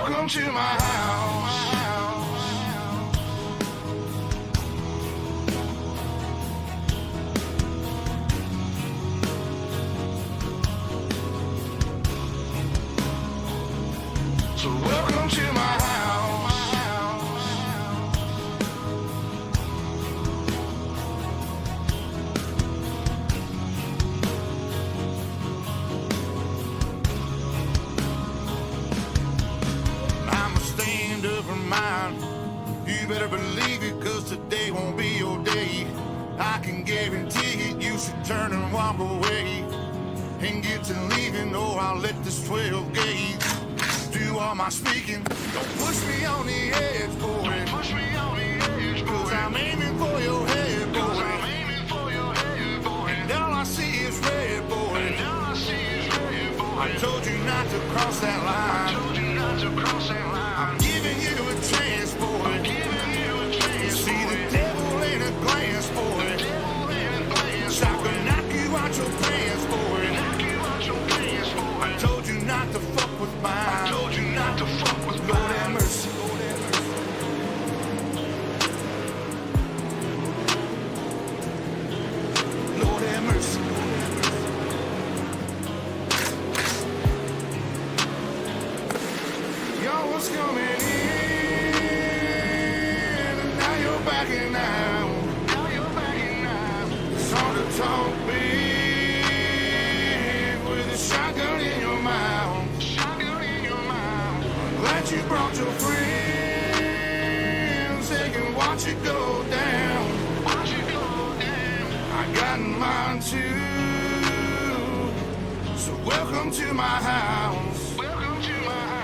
welcome to my house. So welcome to my house. I'm a stand-up for mine. You better believe it, cause today won't be your day. I can guarantee it, you should turn and walk away and get to leaving, or I'll let this 12 gauge do all my speaking. Don't push me on the edge, boy. Don't push me on the edge, boy. Cause I'm aiming for your head, boy. Cause I'm aiming for your head, boy. And all I see is red, boy. And all I see is red, boy. I told you not to cross that line. I told you not to cross that line. I'm giving you a chance, boy. I'm giving you a chance, boy. See the devil in a glance, boy. The devil in a glance, boy. I can knock you out your pants, boy. Knock you out your pants, boy. I told you not to fuck with mine. I told you not to fuck with mine. Lord have mercy. Lord have mercy. Y'all was coming in, and now you're backing out. Now you're backing out. It's hard to talk big with a shotgun in your mouth. Shotgun in your mouth. I'm glad you brought your friends. They can watch it go down. Watch it go down. I got mine too. So welcome to my house. Welcome to my house.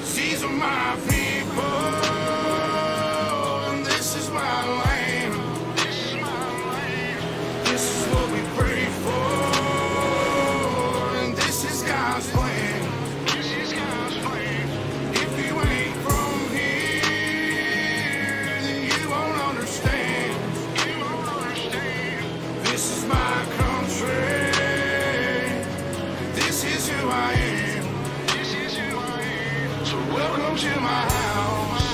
'Cause these are my people, and this is my land. This is my land. This is what we pray for, and this is God's plan. This is God's plan. If you ain't from here, then you won't understand. You won't understand. This is my country. This is who I am. This is who I am. So welcome to my house.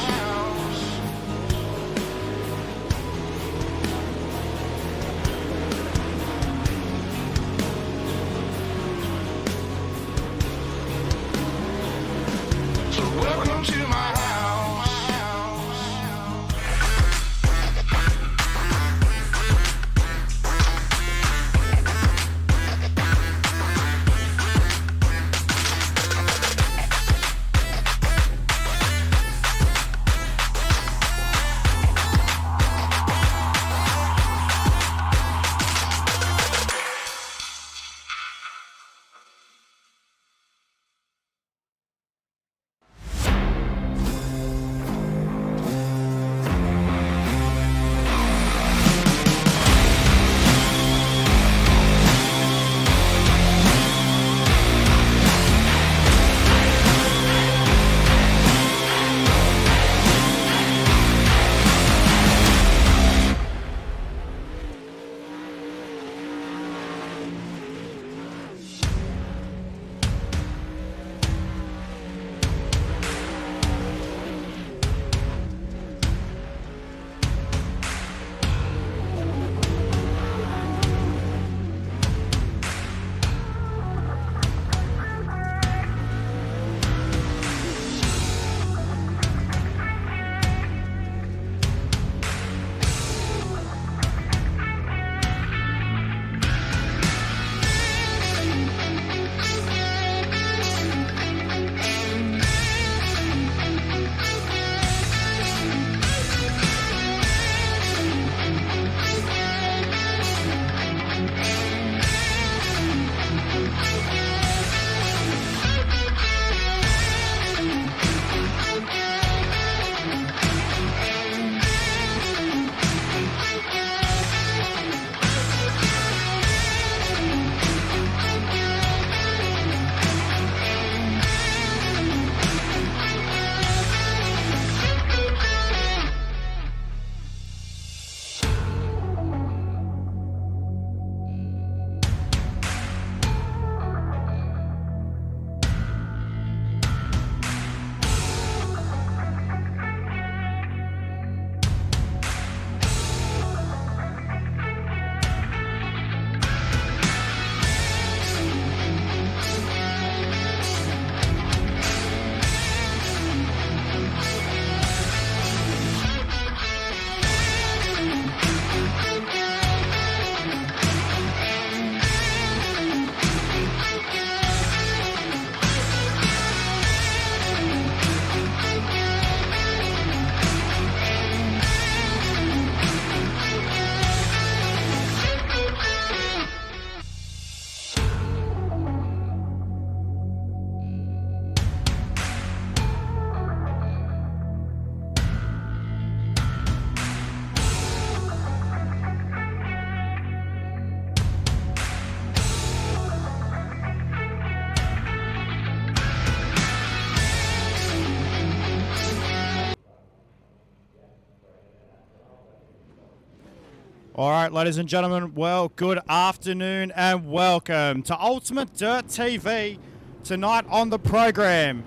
So welcome to my house. All right, ladies and gentlemen, well, good afternoon and welcome to Ultimate Dirt TV. Tonight on the program,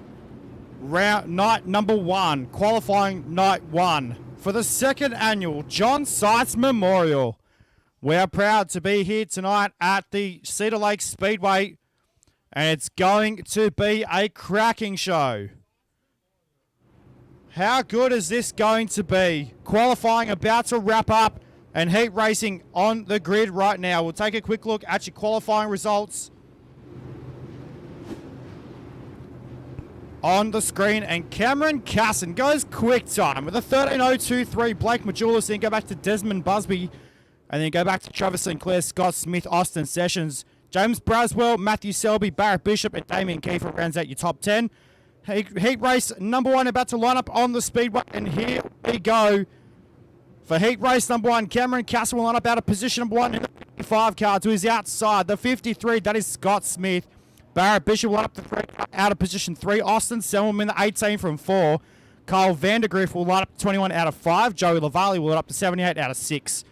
night number 1, qualifying night 1 for the second annual John Seitz Memorial. We are proud to be here tonight at the Cedar Lake Speedway, and it's going to be a cracking show. How good is this going to be? Qualifying about to wrap up, and heat racing on the grid right now. We'll take a quick look at your qualifying results on the screen. And Cameron Casson goes quick time with a 13.023. Blake Majulis, then go back to Desmond Busby, and then go back to Travis Sinclair, Scott Smith, Austin Sessions, James Braswell, Matthew Selby, Barrett Bishop, and Damien Kiefer rounds out your top 10. Heat race number 1 about to line up on the speedway, and here we go. For heat race number 1, Cameron Castle will line up out of position number 1 in the 55 car to his outside. The 53, that is Scott Smith. Barrett Bishop will line up the 3 out of position 3. Austin Selman in the 18 from 4. Kyle Vandergriff will line up 21 out of 5. Joey Lavalley will line up to 78 out of 6.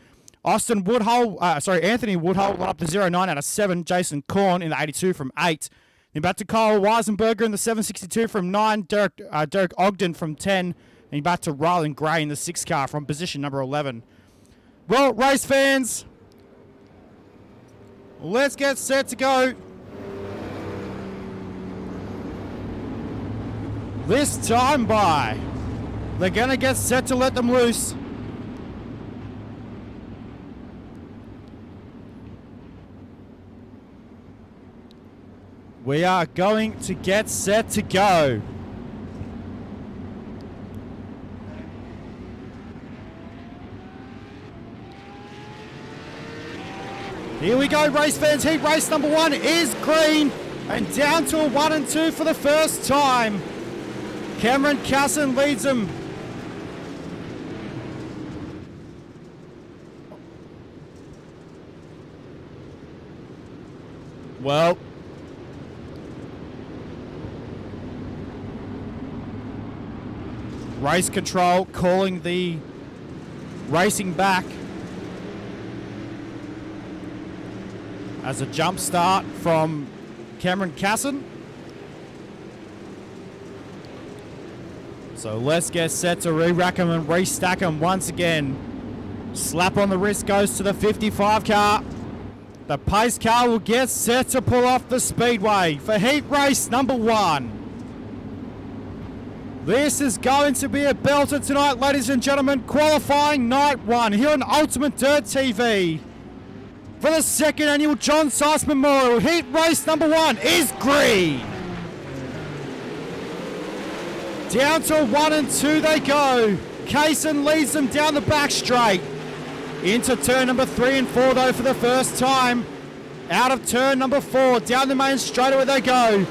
Anthony Woodhull will line up to 09 out of 7. Jason Korn in the 82 from 8. Then back to Kyle Weisenberger in the 762 from 9. Derek Ogden from 10. And back to Rylan Gray in the 6 car from position number 11. Well, race fans, let's get set to go. This time by, they're going to get set to let them loose. We are going to get set to go. Here we go, race fans. Heat race number 1 is green, and down to a 1 and 2 for the first time. Cameron Casson leads them. Well, race control calling the racing back as a jump start from Cameron Casson. So let's get set to re-rack them and restack them once again. Slap on the wrist goes to the 55 car. The pace car will get set to pull off the speedway for heat race number 1. This is going to be a belter tonight, ladies and gentlemen. Qualifying night 1 here on Ultimate Dirt TV. For the second annual John Seitz Memorial, heat race number 1 is green. Down to 1 and 2 they go. Kaysen leads them down the back straight. Into turn number 3 and 4 though for the first time. Out of turn number 4, down the main straightaway they go.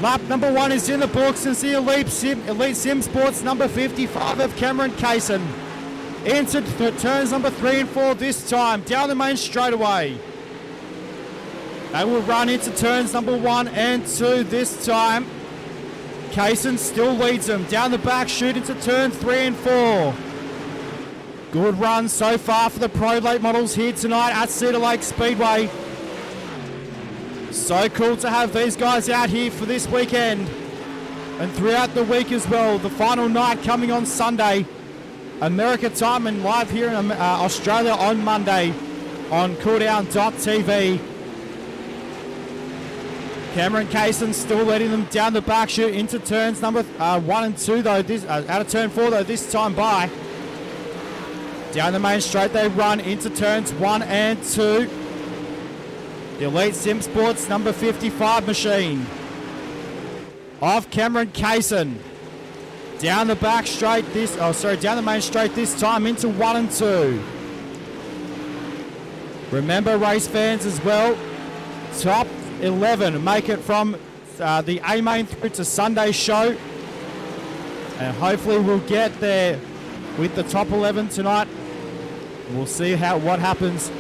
Lap number 1 is in the books, and see Elite Sim Sports number 55 of Cameron Kaysen. Into turns number 3 and 4 this time, down the main straightaway. They will run into turns number 1 and 2 this time. Kaysen still leads them, down the back chute into turn 3 and 4. Good run so far for the Pro Late models here tonight at Cedar Lake Speedway. So cool to have these guys out here for this weekend and throughout the week as well. The final night coming on Sunday, America time, and live here in Australia on Monday on cooldown.tv. Cameron Kaysen still letting them down the back chute into turns number 1 and 2 though. Out of turn 4 though this time by. Down the main straight they run into turns 1 and 2. The Elite Sim Sports number 55 machine of Cameron Kaysen. Down the back straight down the main straight this time into 1 and 2. Remember, race fans as well, top 11 make it from the A main through to Sunday's show. And hopefully we'll get there with the top 11 tonight. We'll see what happens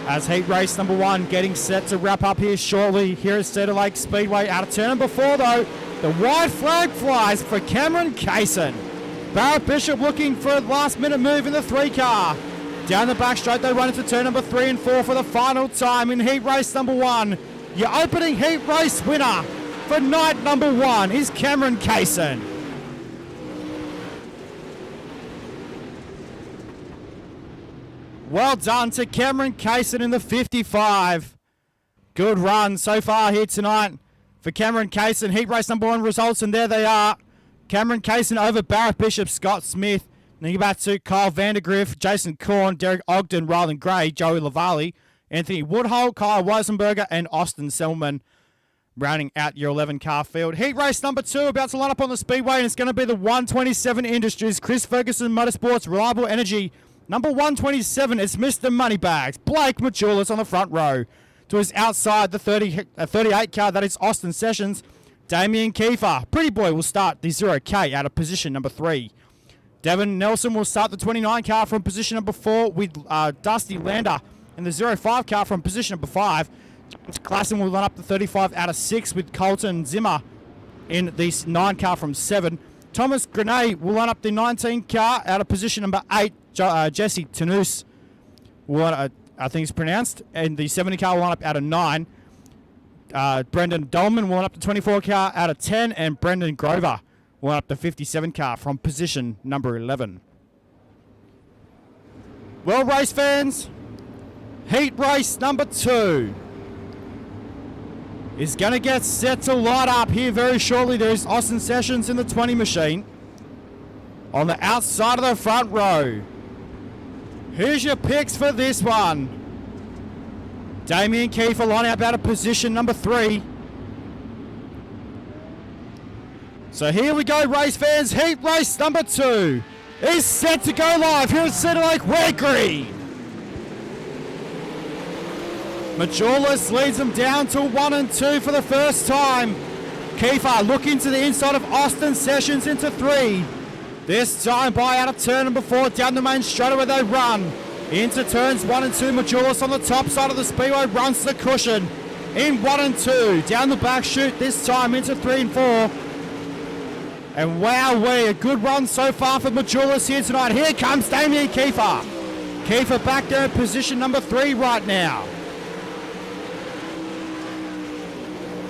as heat race number 1 getting set to wrap up here shortly here at Cedar Lake Speedway. Out of turn number 4 though, the white flag flies for Cameron Kaysen. Barrett Bishop looking for a last minute move in the 3 car. Down the back straight, they run into turn number 3 and 4 for the final time in heat race number 1. Your opening heat race winner for night number 1 is Cameron Kaysen. Well done to Cameron Kaysen in the 55. Good run so far here tonight for Cameron Kaysen. Heat race number 1 results, and there they are. Cameron Kaysen over Barrett Bishop, Scott Smith. Then you back to Kyle Vandergriff, Jason Korn, Derek Ogden, Rylan Gray, Joey Lavalley, Anthony Woodhull, Kyle Weisenberger, and Austin Selman rounding out your 11-car field. Heat race number 2 about to line up on the speedway, and it's going to be the 127 Industries, Chris Ferguson Motorsports, Reliable Energy. Number 127 is Mr. Moneybags, Blake Majulis on the front row. To his outside, the 38 car, that is Austin Sessions. Damien Kiefer, Pretty Boy, will start the 0K out of position number 3. Devin Nelson will start the 29 car from position number 4 with Dusty Lander in the 05 car from position number 5. Klassen will line up the 35 out of 6 with Colton Zimmer in the 9 car from 7. Thomas Grenay will line up the 19 car out of position number 8. Jesse Tanous will, I think it's pronounced, and the 70 car will line up out of 9. Brendan Dolman will line up the 24 car out of 10, and Brendan Grover will line up the 57 car from position number 11. Well, race fans, heat race number 2 is going to get set to light up here very shortly. There's Austin Sessions in the 20 machine on the outside of the front row. Here's your picks for this one. Damien Kiefer lining up out of position number 3. So here we go, race fans. Heat race number 2 is set to go live here at Cedar Lake Red Green. Majulis leads them down to 1 and 2 for the first time. Kiefer looking to the inside of Austin Sessions into 3. This time by out of turn number 4, down the main straightaway they run. Into turns 1 and 2, Majulis on the top side of the speedway runs the cushion. In 1 and 2, down the back chute this time into 3 and 4. And wowee, a good run so far for Majulis here tonight. Here comes Damien Kiefer. Kiefer back there in position number 3 right now.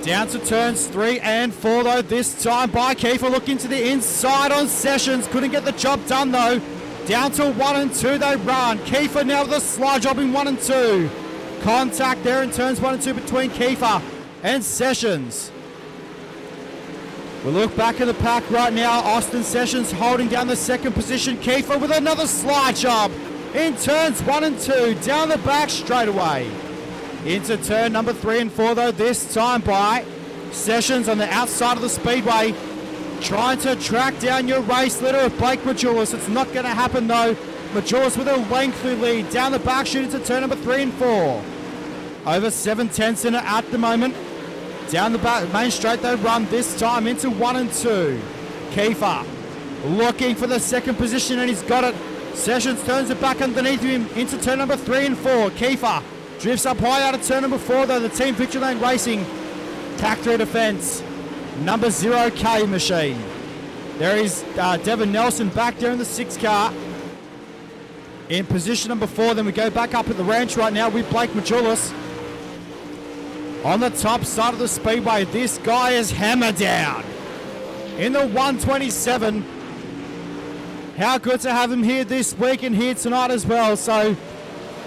Down to turns 3 and 4 though, this time by Kiefer looking to the inside on Sessions. Couldn't get the job done though. Down to 1 and 2 they run. Kiefer now with a slide job in 1 and 2. Contact there in turns 1 and 2 between Kiefer and Sessions. We'll look back at the pack right now. Austin Sessions holding down the second position. Kiefer with another slide job in turns 1 and 2. Down the back straight away. Into turn number 3 and 4 though, this time by Sessions on the outside of the speedway. Trying to track down your race leader of Blake Majulis. It's not going to happen though. Majulis with a lengthy lead. Down the back chute into turn number 3 and 4. Over 7/10 in it at the moment. Down the back main straight they run this time into 1 and 2. Kiefer looking for the second position and he's got it. Sessions turns it back underneath him into turn number 3 and 4. Kiefer drifts up high out of turn number 4 though. The team Victory Lane Racing tack through defence. Number 0K machine. There is Devin Nelson back there in the 6 car. In position number 4. Then we go back up at the ranch right now with Blake Majulis. On the top side of the speedway, this guy is hammered down. In the 127. How good to have him here this week and here tonight as well. So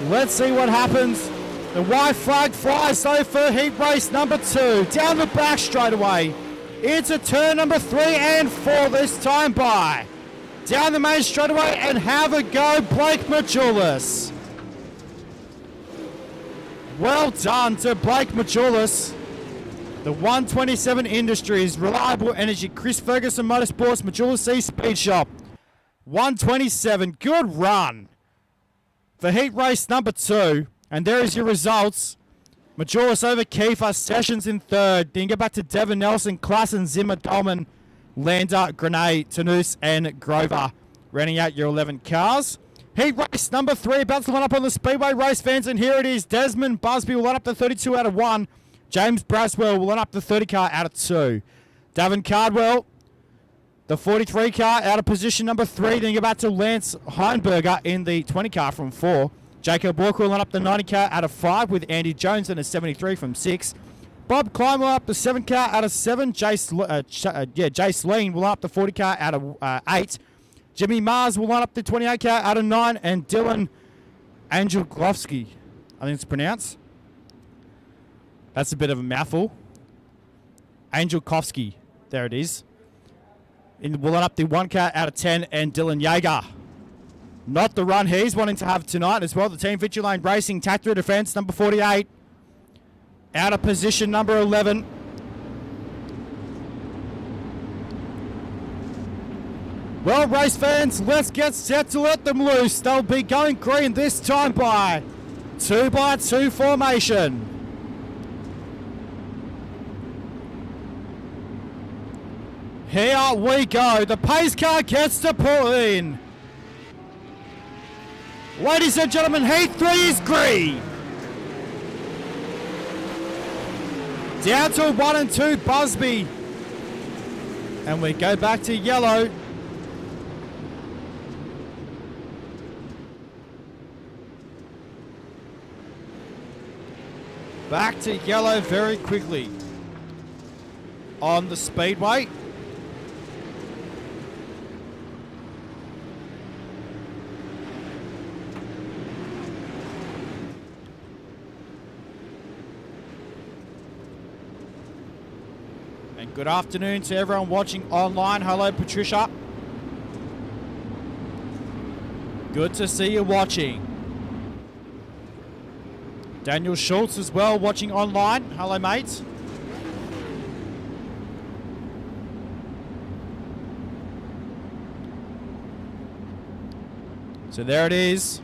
let's see what happens. The white flag flies though for heat race number 2. Down the back straight away. Into turn number 3 and 4 this time by. Down the main straightaway and have a go, Blake Majulis. Well done to Blake Majulis. The 127 Industries, Reliable Energy, Chris Ferguson Motorsports, Majulis C Speed Shop. 127, good run for heat race number 2. And there is your results. Majulis over Kiefer, Sessions in 3rd. Then get back to Devin Nelson, Klassen, Zimmer, Dolman, Lander, Grenay, Tanous, and Grover. Rounding out your 11 cars. Heat race number 3, about to line up on the speedway, race fans. And here it is. Desmond Busby will line up the 32 out of 1. James Braswell will line up the 30 car out of 2. Davin Cardwell, The 43 car out of position number 3. Then you go back to Lance Heinberger in the 20 car from 4. Jacob Walker will line up the 90 car out of 5 with Andy Jones in a 73 from 6. Bob Klein will line up the 7 car out of 7. Jace Lean will line up the 40 car out of 8. Jimmy Mars will line up the 28 car out of 9. And Dylan Angelkowski, I think it's pronounced. That's a bit of a mouthful. Angelkowski, there it is. We'll line up the 1 car out of 10. And Dylan Yeager. Not the run he's wanting to have tonight as well. The Team Victory Lane Racing tack through defence, number 48. Out of position, number 11. Well, race fans, let's get set to let them loose. They'll be going green this time by 2x2 formation. Here we go. The pace car gets to pull in. Ladies and gentlemen, Heat 3 is green. Down to 1 and 2, Busby. And we go back to yellow. Back to yellow very quickly. On the speedway. Good afternoon to everyone watching online. Hello, Patricia. Good to see you watching. Daniel Schultz as well watching online. Hello, mate. So there it is.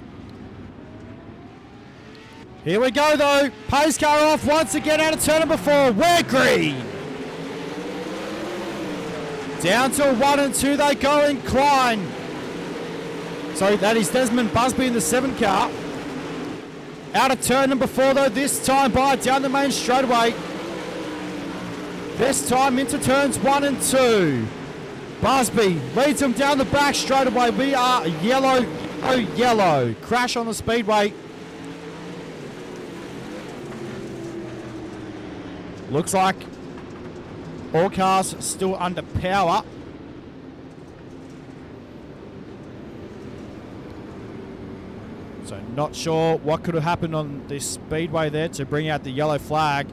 Here we go, though. Pace car off once again out of turn number 4. We're green. Down to 1 and 2 they go in Klein. Sorry, that is Desmond Busby in the 7 car. Out of turn number 4 though, this time by down the main straightaway. This time into turns 1 and 2. Busby leads them down the back straightaway. We are yellow, yellow. Crash on the speedway. Looks like all cars still under power. So not sure what could have happened on this speedway there to bring out the yellow flag.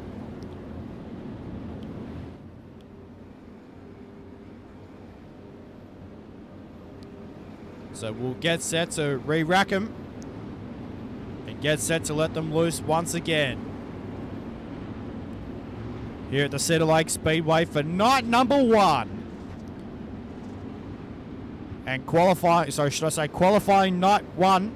So we'll get set to re-rack them and get set to let them loose once again. Here at the Cedar Lake Speedway for night number 1. And qualifying night 1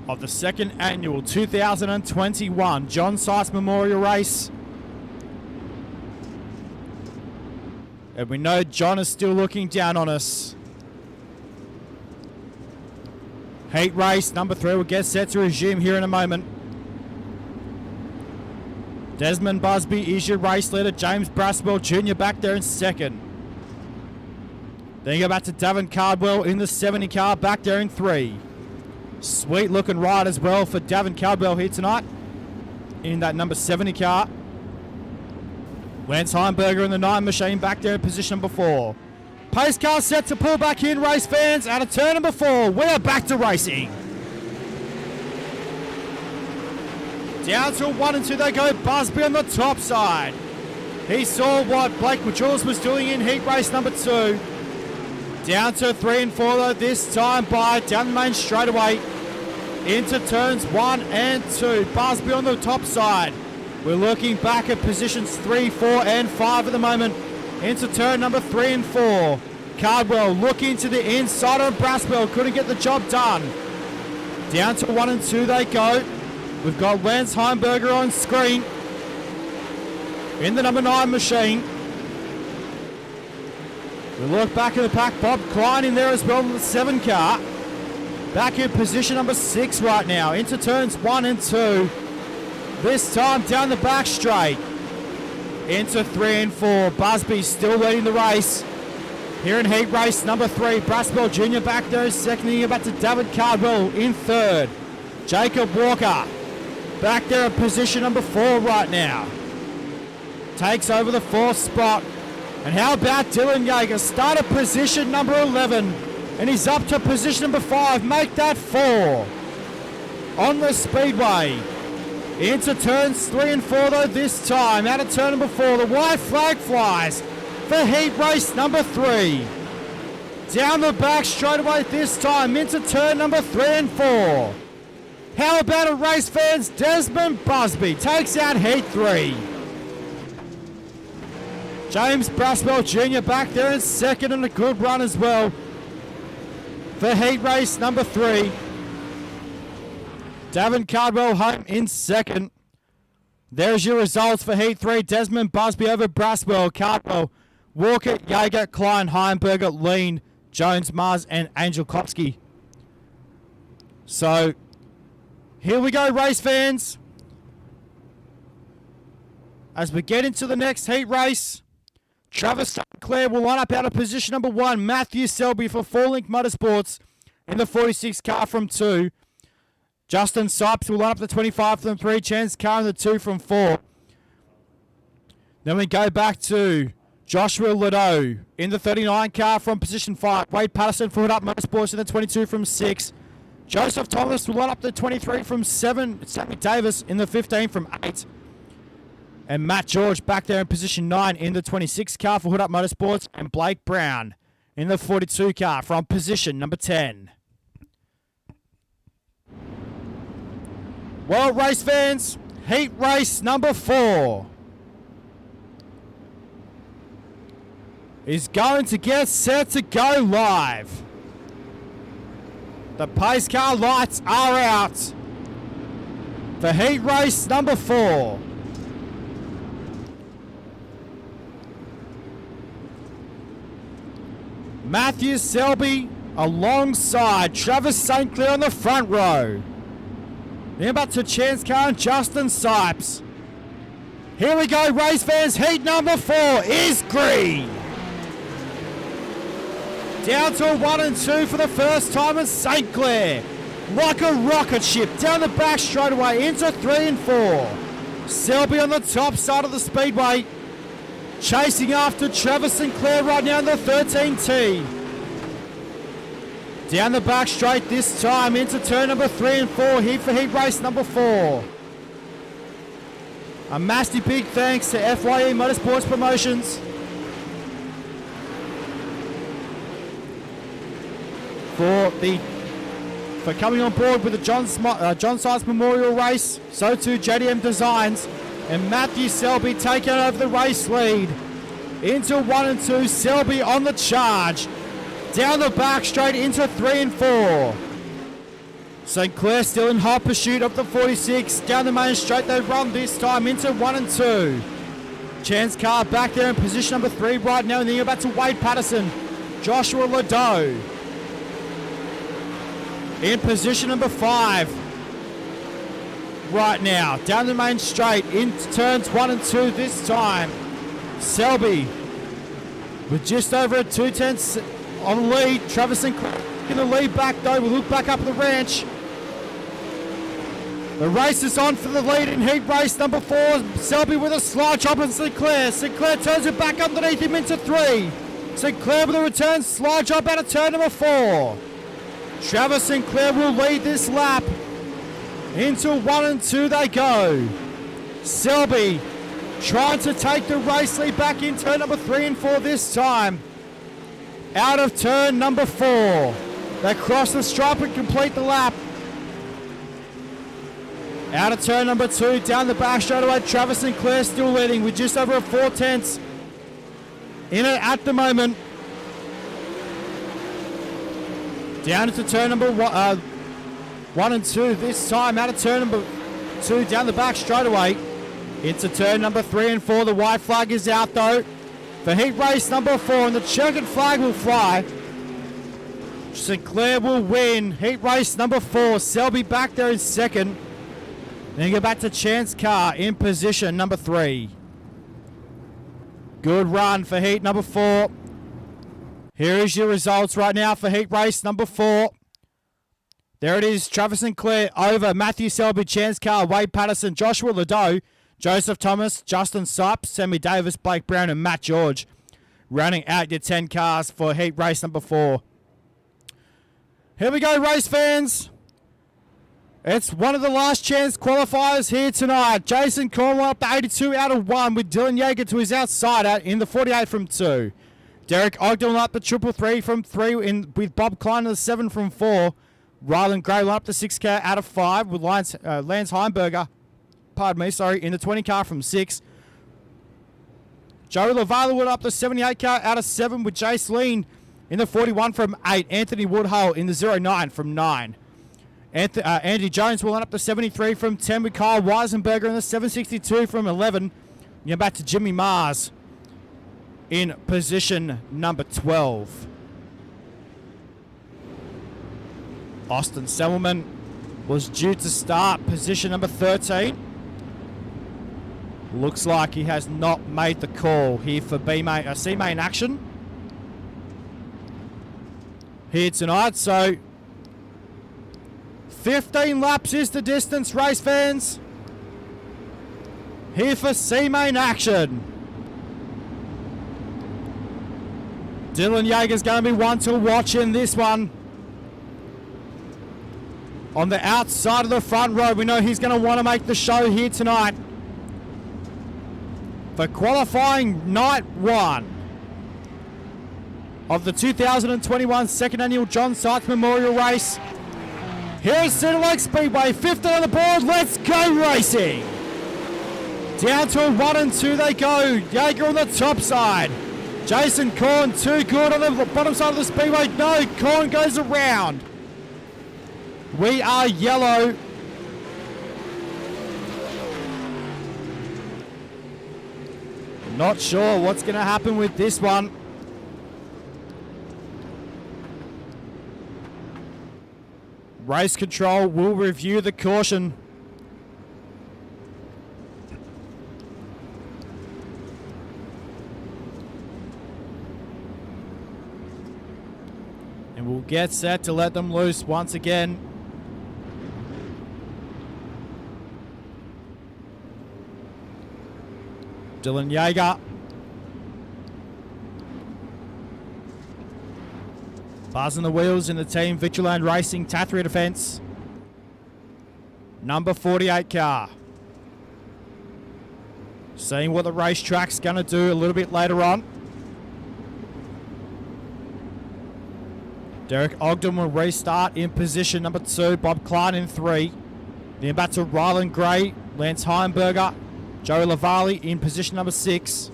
of the 2nd annual 2021 John Seitz Memorial Race. And we know John is still looking down on us. Heat race number 3 will get set to resume here in a moment. Desmond Busby is your race leader. James Braswell Jr. back there in 2nd. Then you go back to Davin Cardwell in the 70 car, back there in 3. Sweet looking ride as well for Davin Cardwell here tonight in that number 70 car. Lance Heinberger in the 9 machine, back there in position number 4. Pace car set to pull back in, race fans, out of turn number 4. We are back to racing. Down to 1 and 2 they go. Busby on the top side. He saw what Blake Majulis was doing in heat race number 2. Down to 3 and 4 though, this time by down the main straightaway. Into turns 1 and 2. Busby on the top side. We're looking back at positions 3, 4 and 5 at the moment. Into turn number 3 and 4. Cardwell looking to the inside of Braswell. Couldn't get the job done. Down to 1 and 2 they go. We've got Lance Heinberger on screen in the number 9 machine. We look back in the pack. Bob Klein in there as well in the 7 car. Back in position number 6 right now. Into turns 1 and 2. This time down the back straight. Into 3 and 4. Busby still leading the race. Here in heat race number 3, Braswell Jr. back there in second. Then you back to David Cardwell in third. Jacob Walker back there in position number 4 right now. Takes over the 4th spot. And how about Dylan Yeager? Started position number 11. And he's up to position number 5. Make that 4. On the speedway. Into turns 3 and 4 though this time. Out of turn number 4. The white flag flies for heat race number 3. Down the back straight away this time into turn number 3 and 4. How about a race fans? Desmond Busby takes out heat 3. James Braswell Jr. back there in second and a good run as well for heat race number 3. Davin Cardwell home in second. There's your results for heat 3. Desmond Busby over Braswell, Cardwell, Walker, Yeager, Klein, Heimberger, Lean, Jones, Mars, and Angel Kopsky. So, here we go, race fans. As we get into the next heat race, Travis St. Clair will line up out of position number 1. Matthew Selby for 4Link Motorsports in the 46 car from 2. Justin Seitz will line up the 25 from 3. Chance Carr in the 2 from 4. Then we go back to Joshua Ladeau in the 39 car from position 5. Wade Patterson for Hood Up Motorsports in the 22 from 6. Joseph Thomas will line up the 23 from 7. Sammy Davis in the 15 from 8. And Matt George back there in position 9 in the 26 car for Hood Up Motorsports. And Blake Brown in the 42 car from position number 10. Well, race fans, heat race number 4 is going to get set to go live. The pace car lights are out for heat race number 4. Matthew Selby alongside Travis St. Clair on the front row. Then back to Chance Carr and Justin Sipes. Here we go, race fans. Heat number 4 is green. Down to a 1 and 2 for the first time in St. Clair. Like a rocket ship. Down the back straight away into 3 and 4. Selby on the top side of the speedway. Chasing after Travis St. Clair right now in the 13T. Down the back straight this time into turn number 3 and 4 here for heat race number 4. A massive big thanks to FYE Motorsports Promotions for coming on board with the John Seitz Memorial Race. So too JDM Designs and Matthew Selby taking over the race lead. Into 1 and 2, Selby on the charge. Down the back straight into 3 and 4. St. Clair still in hot pursuit of the 46. Down the main straight they run this time into 1 and 2. Chance Carr back there in position number 3 right now. And then you're back to Wade Patterson. Joshua Ladeau in position number 5 right now. Down the main straight into turns 1 and 2 this time. Selby with just over a 2/10 on the lead. Travis St. Clair in the lead back though. We'll look back up at the ranch. The race is on for the lead in heat race number 4. Selby with a slide job on St. Clair. St. Clair turns it back underneath him into 3. St. Clair with a return slide job out of turn number 4. Travis St. Clair will lead this lap. Into 1 and 2 they go. Selby trying to take the race lead back in turn number 3 and 4 this time. Out of turn number 4. They cross the stripe and complete the lap. Out of turn number 2, down the back straight away. Travis St. Clair still leading with just over a 4/10 in it at the moment. Down into turn number 1 and 2 this time. Out of turn number 2, down the back straight away. Into turn number 3 and 4. The white flag is out though for heat race number 4, and the checkered flag will fly. St. Clair will win heat race number 4. Selby back there in second. Then go back to Chance Carr in position number 3. Good run for heat number 4. Here is your results right now for heat race number 4. There it is. Travis Sinclair over Matthew Selby, Chance Carr, Wade Patterson, Joshua Ladeau, Joseph Thomas, Justin Sipes, Sammy Davis, Blake Brown, and Matt George. Rounding out your 10 cars for heat race number 4. Here we go, race fans. It's one of the last chance qualifiers here tonight. Jason Cornwell up to 82 out of 1 with Dylan Yeager to his outsider in the 48 from 2. Derek Ogden up to 333 from 3 with Bob Klein to the 7 from 4. Ryland Gray up to 6K out of 5 with Lance Heimberger, in the 20 car from 6. Joey Lavala up to 78 car out of 7 with Jace Lean in the 41 from 8. Anthony Woodhull in the 09 from 9. Andy Jones will up to 73 from 10 with Kyle Weisenberger in the 762 from 11. You're back to Jimmy Mars in position number 12. Austin Selman was due to start position number 13. Looks like he has not made the call here for C-main action here tonight. So 15 laps is the distance, race fans. Here for C-main action. Dylan Yeager's going to be one to watch in this one. On the outside of the front row, we know he's going to want to make the show here tonight. For qualifying night 1 of the 2021 second annual John Seitz Memorial Race. Here at Cedar Lake Speedway, 15 on the board, let's go racing! Down to a 1 and 2 they go. Yeager on the top side. Jason Korn too good on the bottom side of the speedway. No, Korn goes around. We are yellow. Not sure what's going to happen with this one. Race control will review the caution. And we'll get set to let them loose once again. Dylan Yeager. Buzzing the wheels in the team Victorland Racing Tathria defense. Number 48 car. Seeing what the racetrack's going to do a little bit later on. Derek Ogden will restart in position number 2. Bob Klein in 3. Then back to Ryland Gray, Lance Heimberger, Joey Lavalli in position number 6.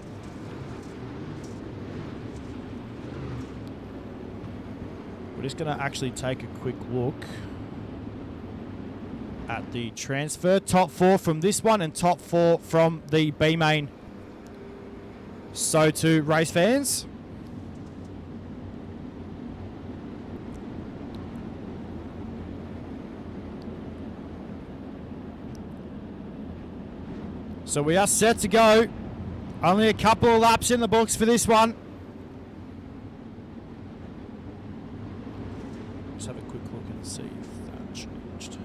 We're just going to actually take a quick look at the transfer. Top 4 from this one and top 4 from the B main. So to race fans. So we are set to go. Only a couple of laps in the books for this one. Let's have a quick look and see if that changed.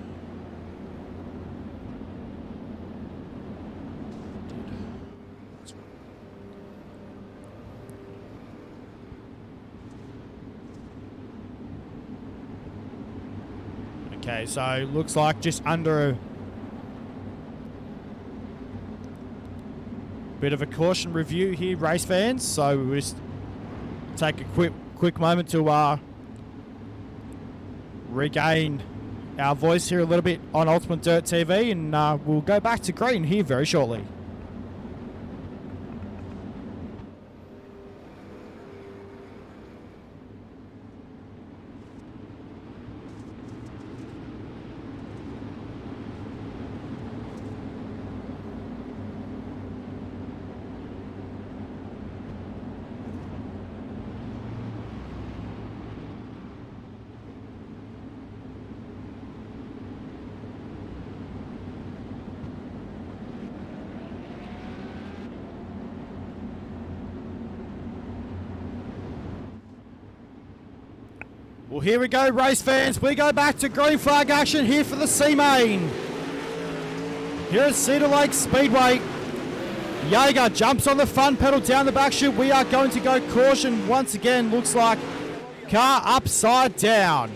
Okay, so looks like just under a bit of a caution review here, race fans. So we'll just take a quick moment to regain our voice here a little bit on UltimateDirtTV, and we'll go back to green here very shortly. Well, here we go, race fans. We go back to green flag action here for the C-Main. Here at Cedar Lake Speedway. Jaeger jumps on the front pedal down the back chute. We are going to go caution once again. Looks like car upside down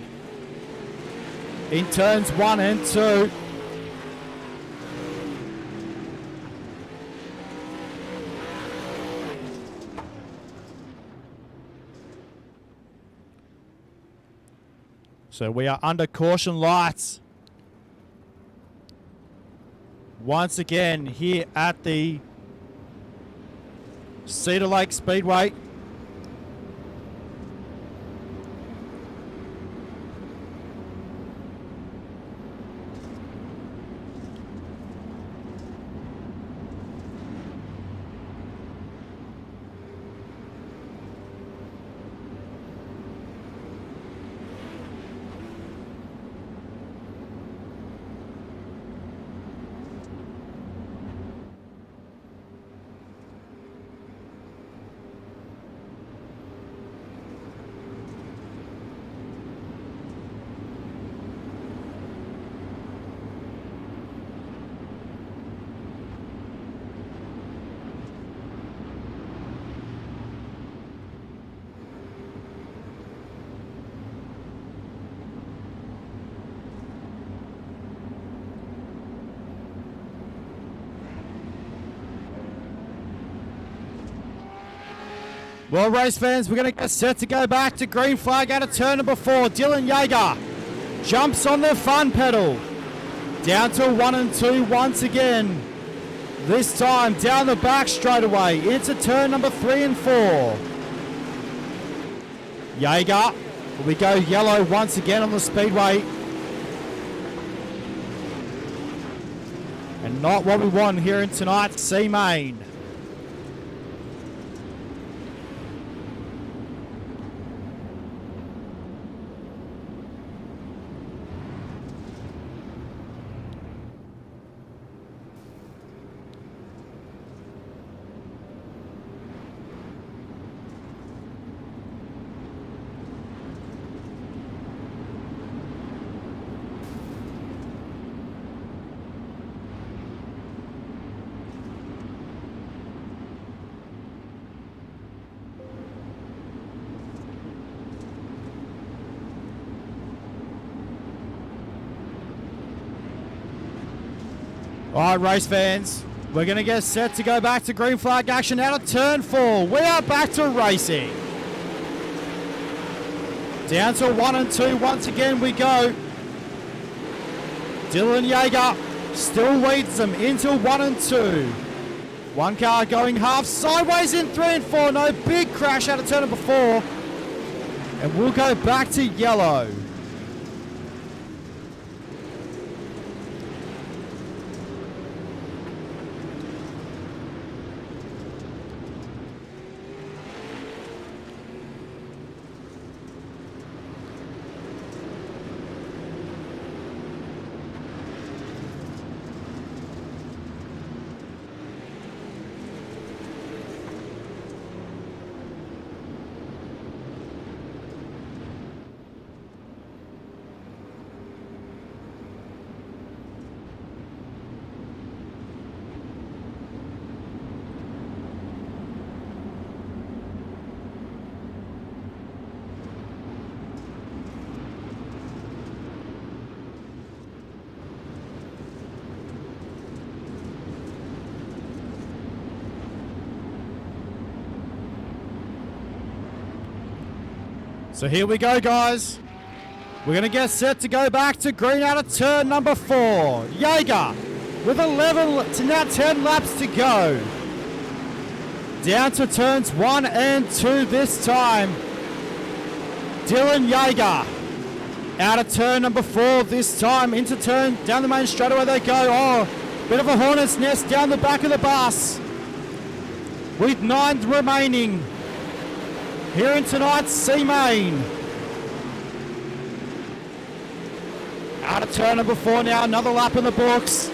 in turns 1 and 2. So we are under caution lights once again here at the Cedar Lake Speedway. Well, race fans, we're going to get set to go back to green flag out of turn number 4. Dylan Jaeger jumps on the front pedal. Down to 1 and 2 once again. This time down the back straightaway into turn number 3 and 4. Jaeger, we go yellow once again on the speedway. And not what we want here in tonight's C-Main. All right, race fans, we're going to get set to go back to green flag action out of turn 4. We are back to racing. Down to 1 and 2 once again we go. Dylan Jaeger still leads them into 1 and 2. One car going half sideways in 3 and 4. No, big crash out of turn number 4. And we'll go back to yellow. So here we go, guys. We're going to get set to go back to green out of turn number 4. Jaeger with 11 to now 10 laps to go. Down to turns 1 and 2 this time. Dylan Jaeger out of turn number 4 this time. Into turn, down the main straightaway they go. Oh, bit of a hornet's nest down the back of the bus. With 9 remaining here in tonight's C-Main. Out of turn number 4 now, another lap in the books.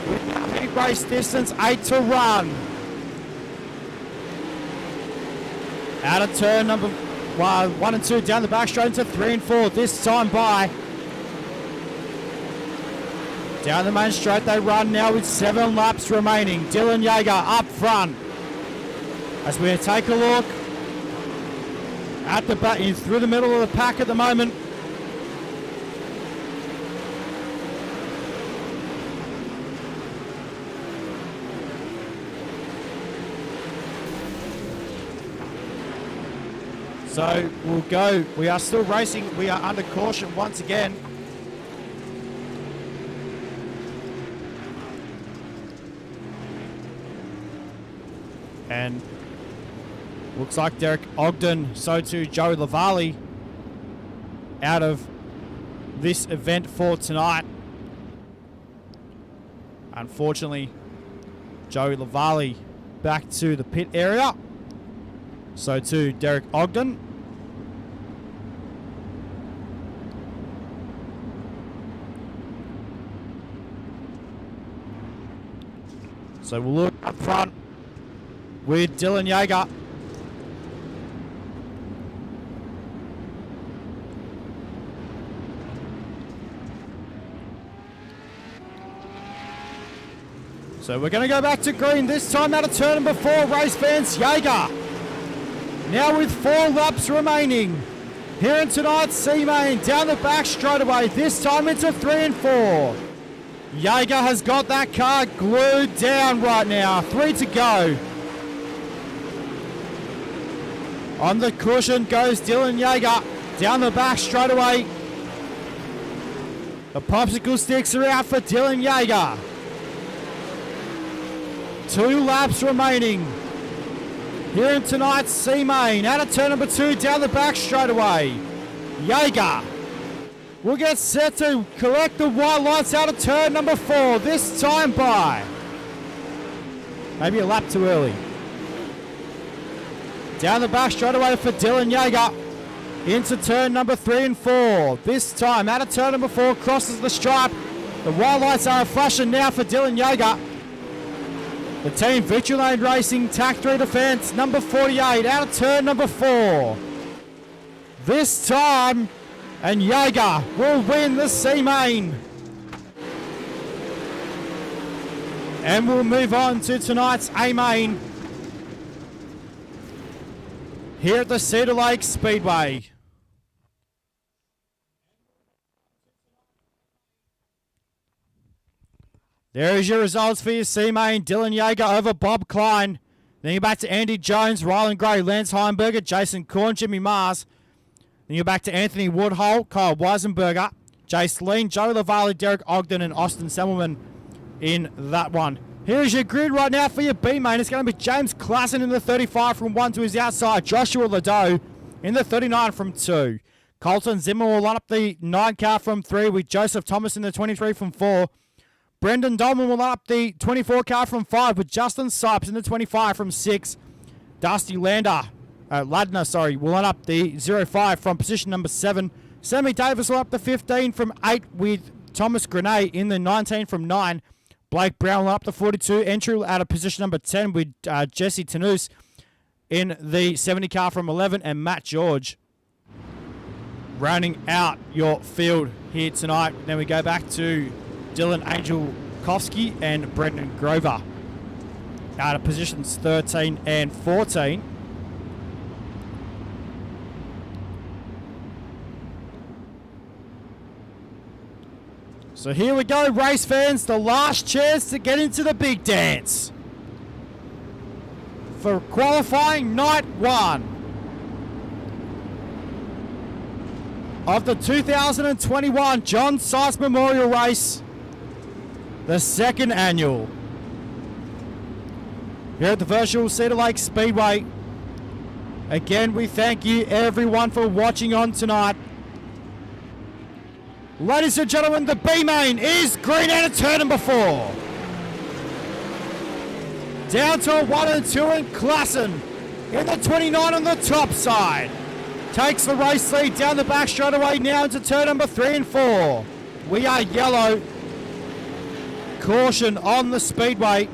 With now heat race distance, 8 to run. Out of turn number 1 and 2 down the back straight into 3 and 4. This time by. Down the main straight they run now with 7 laps remaining. Dylan Yeager up front. As we take a look at the back, in through the middle of the pack at the moment. So we'll go. We are still racing. We are under caution once again. And looks like Derek Ogden, so too Joey Lavalley, out of this event for tonight. Unfortunately, Joey Lavalley back to the pit area. So too Derek Ogden. So we'll look up front with Dylan Yeager. So we're going to go back to green, this time out of turn number 4, race fans. Yeager now with 4 laps remaining here in tonight's C-Main, down the back straight away, this time into 3 and 4. Yeager has got that car glued down right now. 3 to go. On the cushion goes Dylan Yeager, down the back straight away. The popsicle sticks are out for Dylan Yeager. 2 laps remaining here in tonight's C-Main. Out of turn number 2, down the back straight away. Yeager will get set to collect the white lights out of turn number 4. This time by maybe a lap too early. Down the back straight away for Dylan Yeager. Into turn number 3 and 4. This time out of turn number 4, crosses the stripe. The white lights are flashing now for Dylan Yeager. The team Victory Lane Racing, TAC 3 Defence, number 48, out of turn number 4. This time, and Yeager will win the C-Main. And we'll move on to tonight's A-Main here at the Cedar Lake Speedway. There is your results for your C-Main. Dylan Yeager over Bob Klein. Then you're back to Andy Jones, Rylan Gray, Lance Heimberger, Jason Korn, Jimmy Mars. Then you're back to Anthony Woodhull, Kyle Weisenberger, Jace Lean, Joe Lavalley, Derek Ogden, and Austin Semmelman in that one. Here's your grid right now for your B-Main. It's going to be James Klassen in the 35 from 1 to his outside. Joshua Ladeau in the 39 from 2. Colton Zimmer will line up the 9 car from 3 with Joseph Thomas in the 23 from 4. Brendan Dolman will line up the 24 car from 5 with Justin Sipes in the 25 from 6. Dusty Ladner, will line up the 05 from position number 7. Sammy Davis will line up the 15 from 8 with Thomas Grenay in the 19 from 9. Blake Brown will line up the 42 entry out of position number 10 with Jesse Tanous in the 70 car from 11. And Matt George rounding out your field here tonight. Then we go back to Dylan Angelkowski and Brendan Grover out of positions 13 and 14. So here we go, race fans, the last chance to get into the big dance for qualifying night 1 of the 2021 John Seitz Memorial Race, the 2nd annual, here at the virtual Cedar Lake Speedway. Again, we thank you everyone for watching on tonight. Ladies and gentlemen, the B-Main is green out of turn number 4. Down to a 1 and 2, and Klassen in the 29 on the top side takes the race lead down the back straight away now into turn number 3 and 4. We are yellow. Caution on the speedway.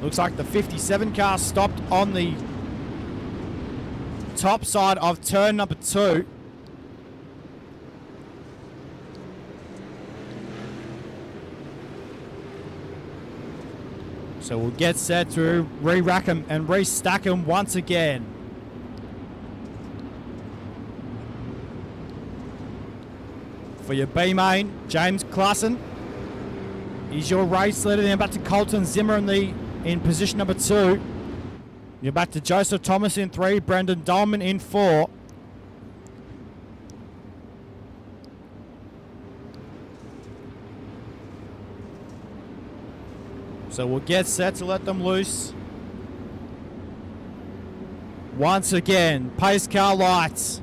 Looks like the 57 car stopped on the top side of turn number 2. So we'll get set to re-rack them and restack them once again. For your B main, James Klassen is your race leader. Then back to Colton Zimmer in position number 2. You're back to Joseph Thomas in 3, Brendan Dolman in 4. So we'll get set to let them loose. Once again, pace car lights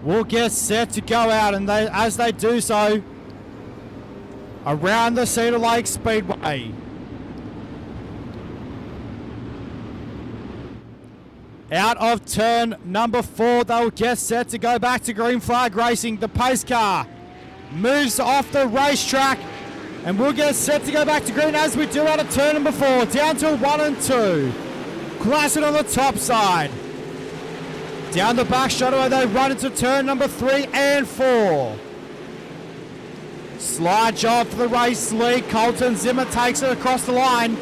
will get set to go out, and as they do so, around the Cedar Lake Speedway. Out of turn number 4, they'll get set to go back to green flag racing. The pace car moves off the racetrack, and we'll get set to go back to green as we do out of turn number 4. Down to 1 and 2. Klassen on the top side. Down the back straightaway, they run into turn number 3 and 4. Slide job for the race lead. Colton Zimmer takes it across the line.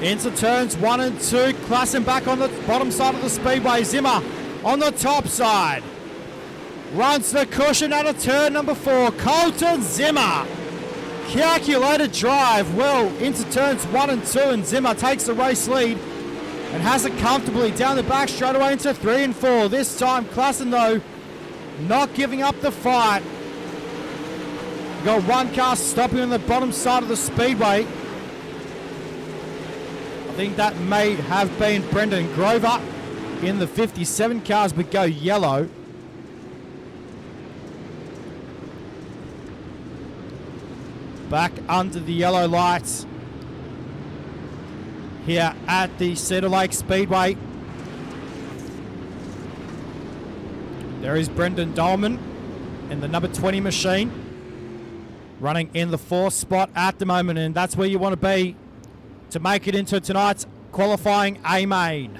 Into turns 1 and 2. Klassen back on the bottom side of the speedway. Zimmer on the top side. Runs the cushion out of turn number 4. Colton Zimmer. Calculated drive well into turns 1 and 2, and Zimmer takes the race lead and has it comfortably down the back straight away into 3 and 4. This time Klassen, though, not giving up the fight. We've got one car stopping on the bottom side of the speedway. I think that may have been Brendan Grover in the 57 cars, but go yellow. Back under the yellow lights here at the Cedar Lake Speedway. There is Brendan Dolman in the number 20 machine, running in the 4th spot at the moment, and that's where you want to be to make it into tonight's qualifying A main.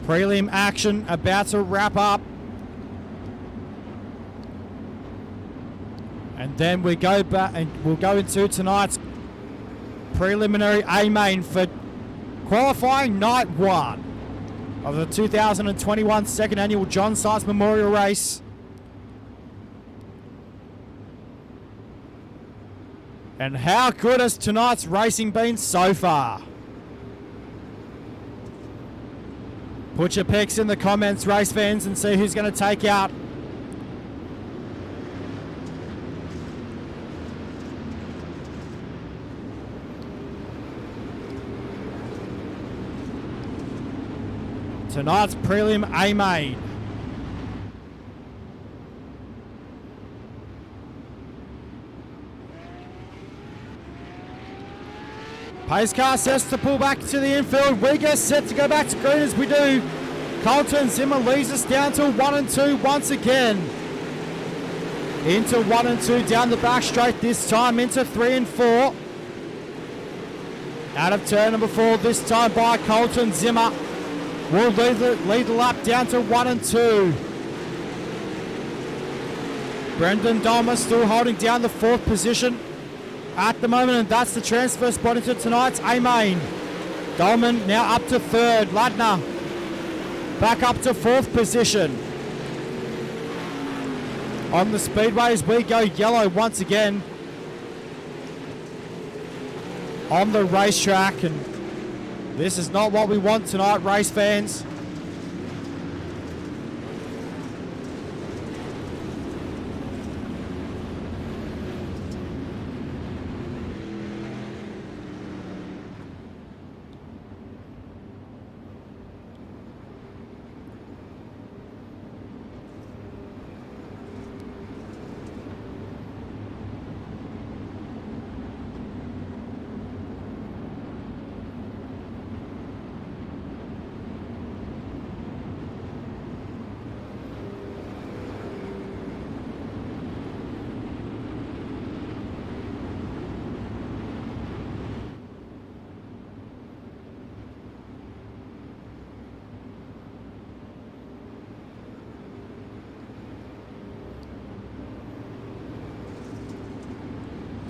Prelim action about to wrap up. And then we go back and we'll go into tonight's preliminary A main for qualifying night 1 of the 2021 second annual John Seitz Memorial Race. And how good has tonight's racing been so far? Put your picks in the comments, race fans, and see who's going to take out tonight's prelim A main. Pace car sets to pull back to the infield. We get set to go back to green as we do. Colton Zimmer leads us down to 1 and 2 once again. Into 1 and 2 down the back straight, this time into 3 and 4. Out of turn number 4 this time by Colton Zimmer. Will lead the lap down to 1 and 2. Brendan Dolman still holding down the 4th position at the moment, and that's the transfer spot into tonight's A main. Dolman now up to 3rd. Ladner back up to 4th position. On the speedways we go yellow once again on the racetrack, and this is not what we want tonight, race fans.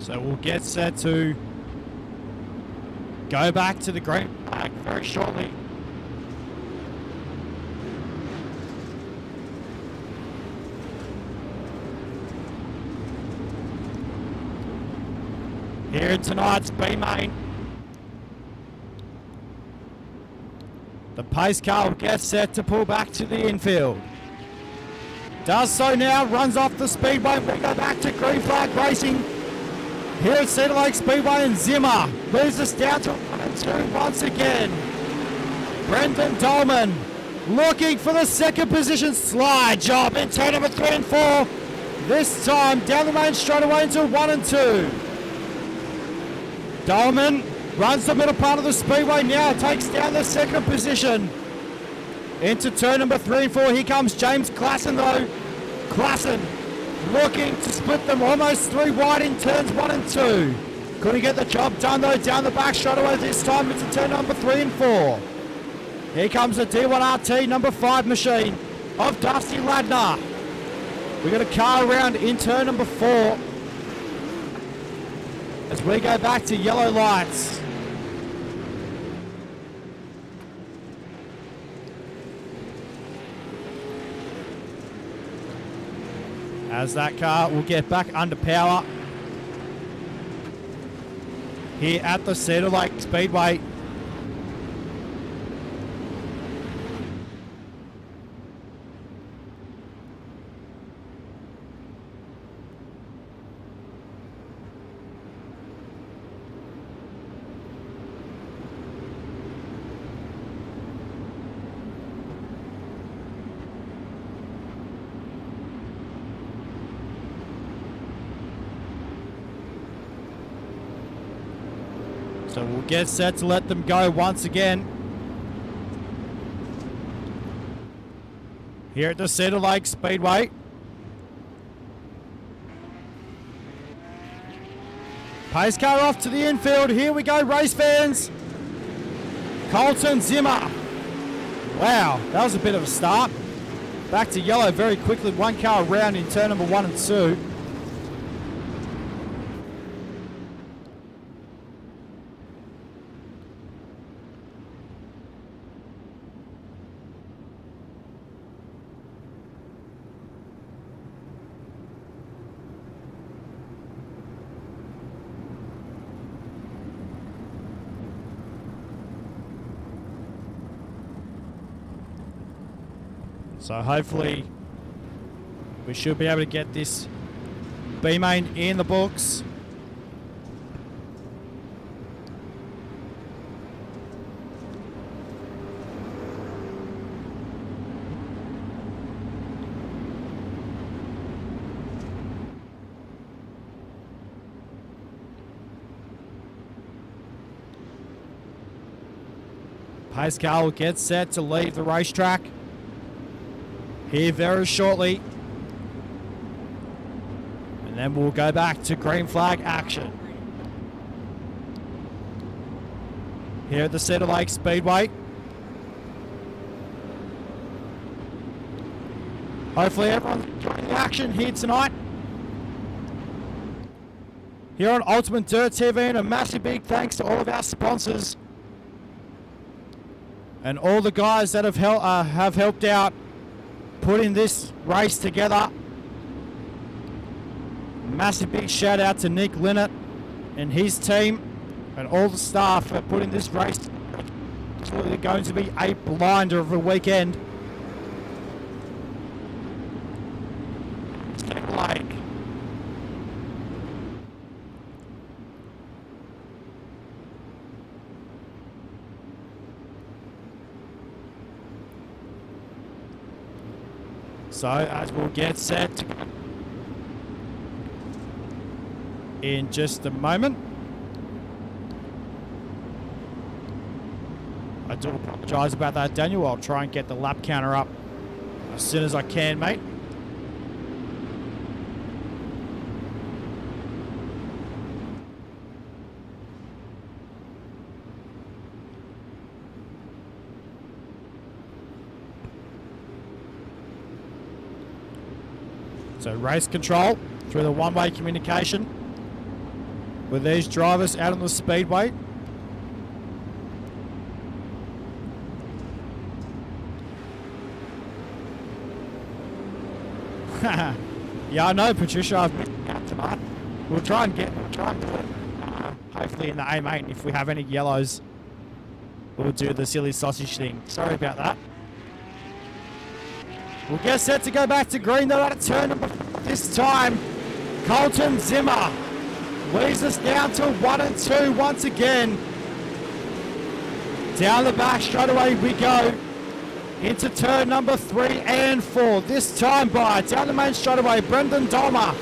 So we'll get set to go back to the green flag very shortly. Here in tonight's B main. The pace car will get set to pull back to the infield. Does so now, runs off the speedway. We go back to green flag racing. Here at Cedar Lake Speedway, and Zimmer moves us down to 1 and 2 once again. Brendan Dolman looking for the second position. Slide job in turn number 3 and 4. This time down the main straightaway into 1 and 2. Dolman runs the middle part of the speedway now, takes down the second position. Into turn number 3 and 4. Here comes James Klassen though. Klassen looking to split them almost 3 wide in turns 1 and 2. Couldn't get the job done though, down the back straightaway this time into turn number 3 and 4. Here comes the D1RT number 5 machine of Dusty Ladner. We got a car around in turn number 4 as we go back to yellow lights. As that car will get back under power here at the Cedar Lake Speedway. So we'll get set to let them go once again. Here at the Cedar Lake Speedway. Pace car off to the infield. Here we go, race fans. Colton Zimmer. Wow, that was a bit of a start. Back to yellow very quickly. 1 car around in turn number 1 and 2. So hopefully we should be able to get this B main in the books. Pace car will get set to leave the racetrack here very shortly, and then we'll go back to green flag action here at the Cedar Lake Speedway. Hopefully everyone's enjoying the action here tonight here on UltimateDirtTV, and a massive big thanks to all of our sponsors and all the guys that have helped out putting this race together. Massive big shout out to Nick Linnett and his team and all the staff for putting this race together. It's really going to be a blinder of a weekend. Lake. So as we'll get set in just a moment. I do apologise about that, Daniel. I'll try and get the lap counter up as soon as I can, mate. So race control through the one-way communication. with these drivers out on the speedway. Yeah, I know, Patricia. I've been out tonight. We'll try and do it. Hopefully in the A-main, if we have any yellows, we'll do the silly sausage thing. Sorry about that. We'll get set to go back to green. They're at turn number this time. Colton Zimmer leads us down to 1 and 2 once again. Down the back straight away we go. Into turn number 3 and 4. This time by down the main straightaway, Brendan Dolman,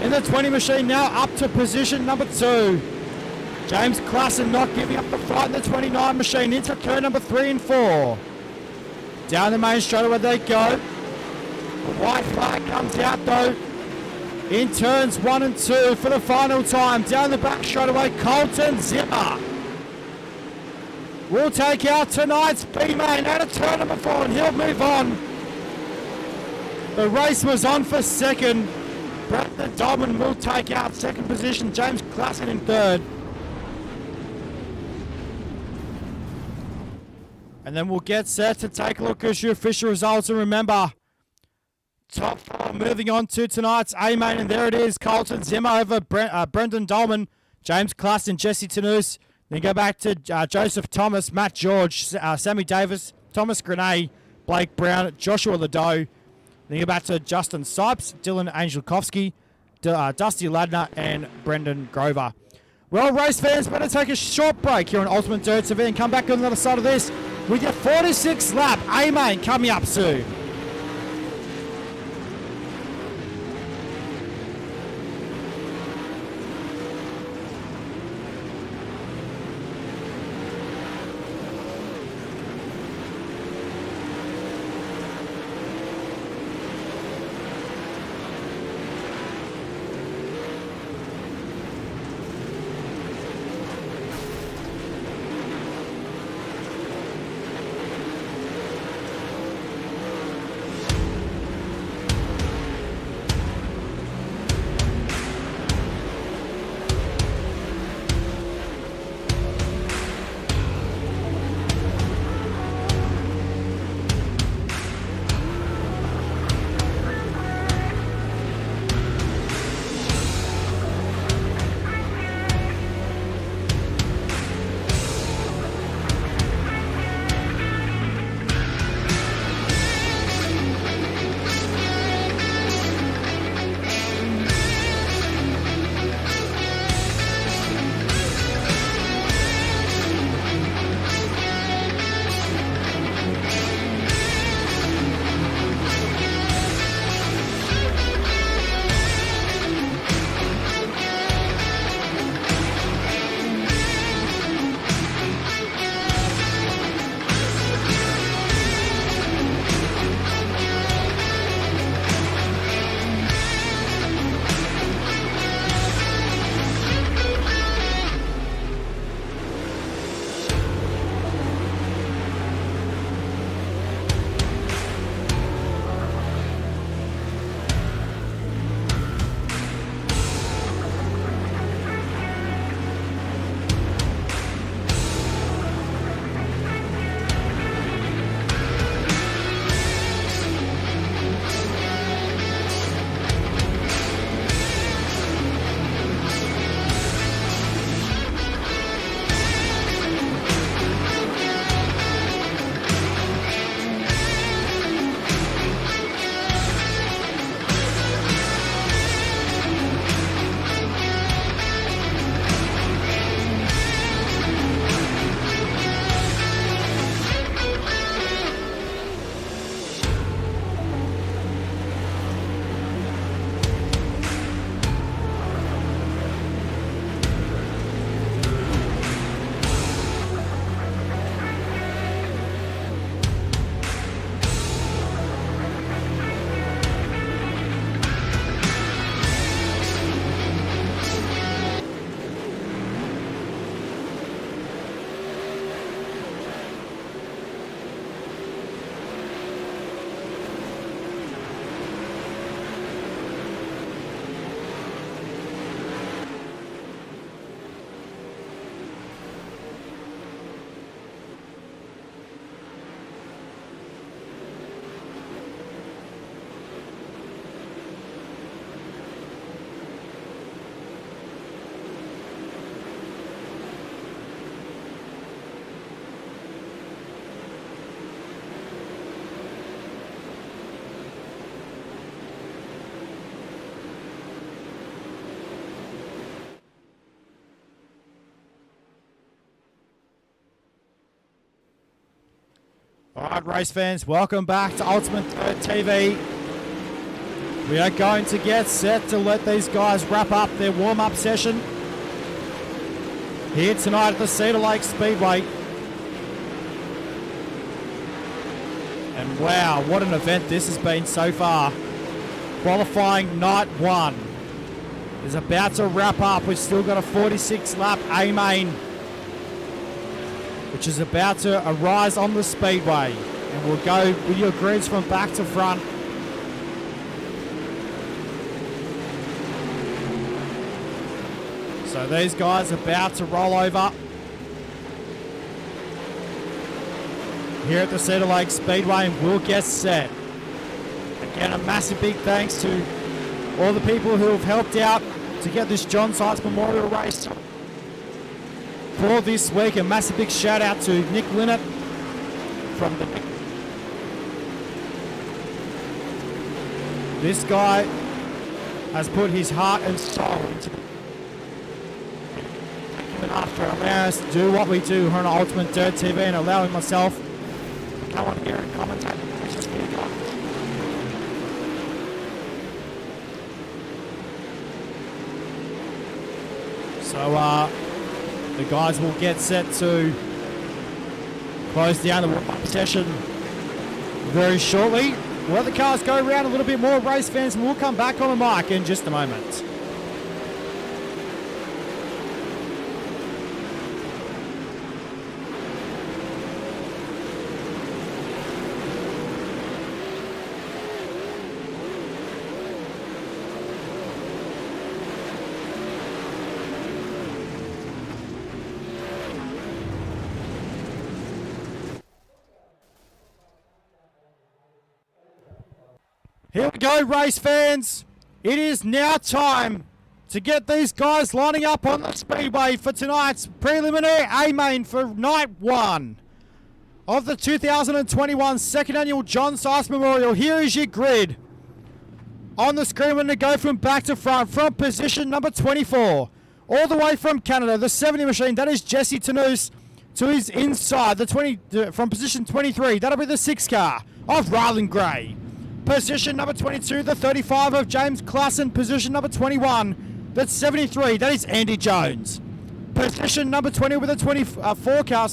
in the 20 machine now up to position number 2. James Klassen not giving up the fight in the 29 machine into turn number 3 and 4. Down the main straightaway they go. The white flag comes out though. In turns 1 and 2 for the final time. Down the back straightaway, Colton Zimmer will take out tonight's B-main out of turn number 4 and he'll move on. The race was on for second. Brendan Dolman will take out second position. James Klassen in third. And then we'll get set to take a look at your official results. And remember, top 4 moving on to tonight's A-main. And there it is, Colton Zimmer over Brendan Dolman, James Klassen, Jesse Tanous. Then go back to Joseph Thomas, Matt George, Sammy Davis, Thomas Grenay, Blake Brown, Joshua Ladeau. Then go back to Justin Seitz, Dylan Angelkowski, Dusty Ladner, and Brendan Grover. Well, race fans, better take a short break here on UltimateDirtTV and come back on the other side of this with your 46th lap A-main coming up soon. Alright, race fans, welcome back to UltimateDirtTV. We are going to get set to let these guys wrap up their warm-up session here tonight at the Cedar Lake Speedway. And wow, what an event this has been so far. Qualifying night 1 is about to wrap up. We've still got a 46 lap A main, which is about to arise on the speedway. And we'll go with your grids from back to front. So these guys are about to roll over here at the Cedar Lake Speedway, and we'll get set. Again, a massive big thanks to all the people who have helped out to get this John Seitz Memorial Race for this week. A massive big shout out to Nick Linnett from the... This guy has put his heart and soul into after allowing us to do what we do here on Ultimate Dirt TV and allowing myself to go on here and commentate. So the guys will get set to close down the warm-up session very shortly. We'll let the cars go around a little bit more, race fans, and we'll come back on the mic in just a moment. Here we go, race fans. It is now time to get these guys lining up on the speedway for tonight's preliminary A-main for night 1 of the 2021 second annual John Seitz Memorial. Here is your grid. On the screen, we're going to go from back to front from position number 24. All the way from Canada, the 70 machine, that is Jesse Tanous, to his inside, from position 23. That'll be the 6 car of Ryland Gray. Position number 22, the 35 of James Klassen. Position number 21, that's 73, that is Andy Jones. Position number 20 with a 24 car,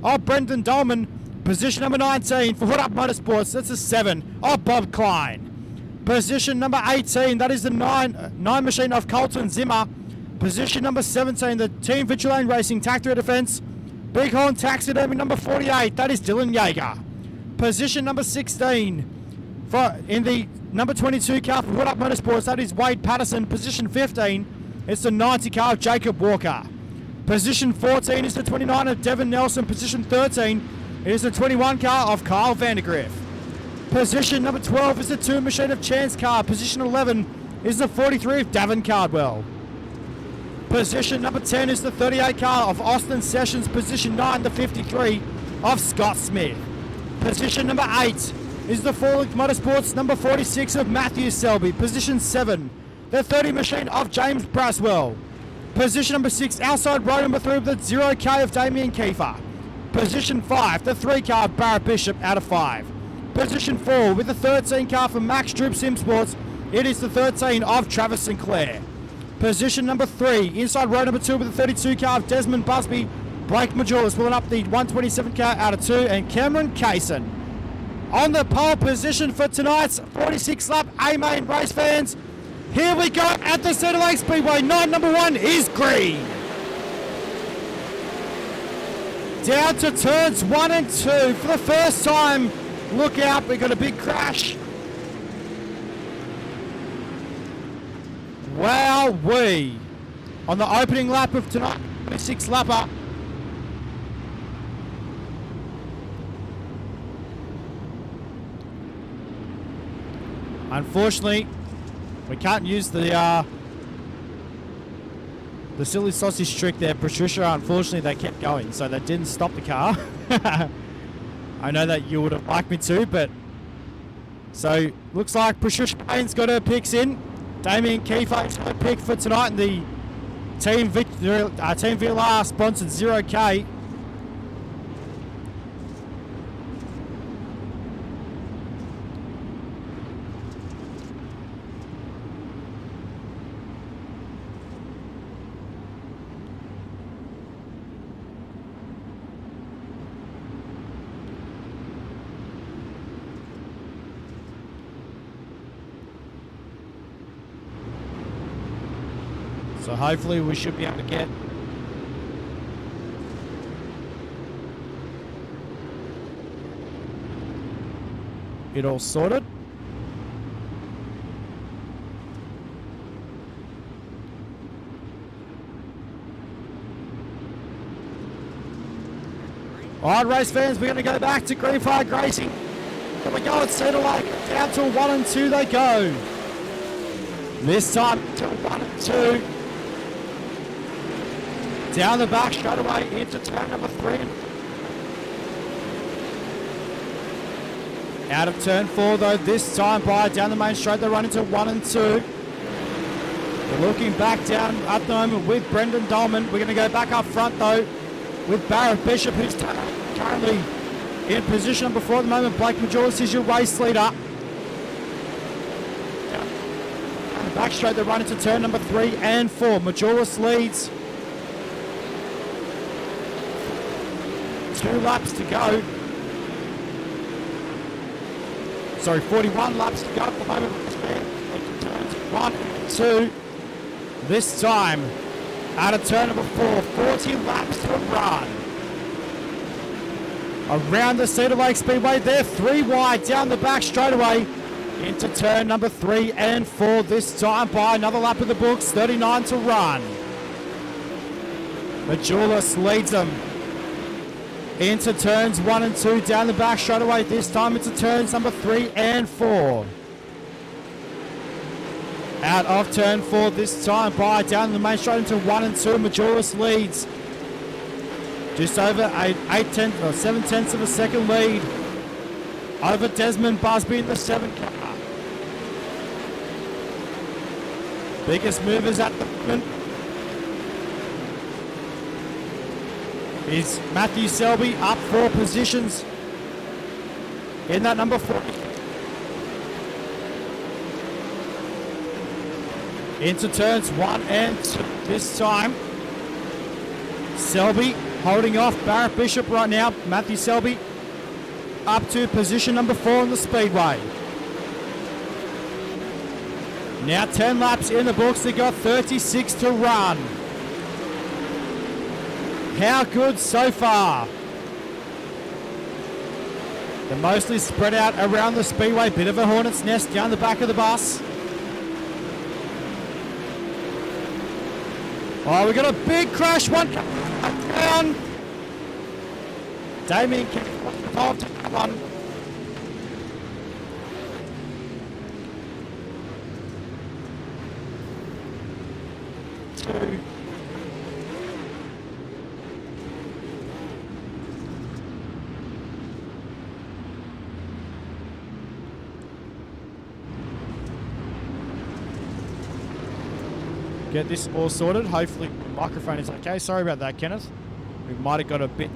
of Brendan Dolman. Position number 19 for Hood Up Motorsports, that's a 7 of Bob Klein. Position number 18, that is the 9 machine of Colton Zimmer. Position number 17, the Team Vigilante Racing Tactical Defense Bighorn Taxidermy number 48, that is Dylan Yeager. Position number 16, in the number 22 car for Hood Up Motorsports, that is Wade Patterson. Position 15, it's the 90 car of Jacob Walker. Position 14 is the 29 of Devin Nelson. Position 13 is the 21 car of Kyle Vandergriff. Position number 12 is the 2 machine of Chance Carr. Position 11 is the 43 of Davin Cardwell. Position number 10 is the 38 car of Austin Sessions. Position 9, the 53 of Scott Smith. Position number 8 is the Four-Link Motorsports number 46 of Matthew Selby. Position 7, the 30 machine of James Braswell. Position number 6, outside row number 3 with the 0K of Damien Kiefer. Position 5, the 3 car of Barrett Bishop out of 5. Position 4 with the 13 car for Max Droop Sim Sports, it is the 13 of Travis Sinclair. Position number 3, inside row number 2 with the 32 car of Desmond Busby. Blake Majulis pulling up the 127 car out of 2, and Cameron Kaysen on the pole position for tonight's 46 lap A-main, race fans. Here we go at the Cedar Lake Speedway. Night number 1 is green. Down to turns 1 and 2 for the first time. Look out, we got a big crash. Wowee. On the opening lap of tonight, 46 lapper. Unfortunately, we can't use the silly sausage trick there, Patricia. Unfortunately, they kept going, so they didn't stop the car. I know that you would have liked me to, but... So, looks like Patricia Payne's got her picks in. Damien Kiefer's got a pick for tonight in the Team VLR sponsored 0K. So hopefully we should be able to get it all sorted. All right, race fans, we're going to go back to green flag racing. Here we go at Cedar Lake. Down to 1 and 2 they go. This time to 1 and 2. Down the back straight away into turn number 3. Out of turn 4 though, this time by down the main straight, they run into 1 and 2. We're looking back down at the moment with Brendan Dolman. We're going to go back up front though with Barrett Bishop, who's currently in position number 4 at the moment. Blake Majoris is your race leader. Down the back straight, they run into turn number 3 and 4. Majoris leads. 2 laps to go. Sorry, 41 laps to go at the moment. Turns 1 and 2. This time, out of turn number 4, 40 laps to run. Around the Cedar Lake Speedway, they're 3 wide down the back straight away into turn number 3 and 4. This time by another lap of the books, 39 to run. Majulis leads them into turns 1 and 2 down the back straight away. This time into turns number 3 and 4. Out of turn 4 this time by down the main straight into 1 and 2. Majoris leads just over 7 tenths of a second lead over Desmond Busby in the 7 car. Biggest movers at the moment is Matthew Selby, up 4 positions in that number 4. Into turns 1 and 2 this time. Selby holding off Barrett Bishop right now. Matthew Selby up to position number 4 on the speedway. Now 10 laps in the books. They got 36 to run. How good so far? They're mostly spread out around the speedway. Bit of a hornet's nest down the back of the bus. Oh, we got a big crash. One down. Damien involved in that one. Two. Get this all sorted. Hopefully the microphone is okay. Sorry about that, Kenneth. We might have got a bit...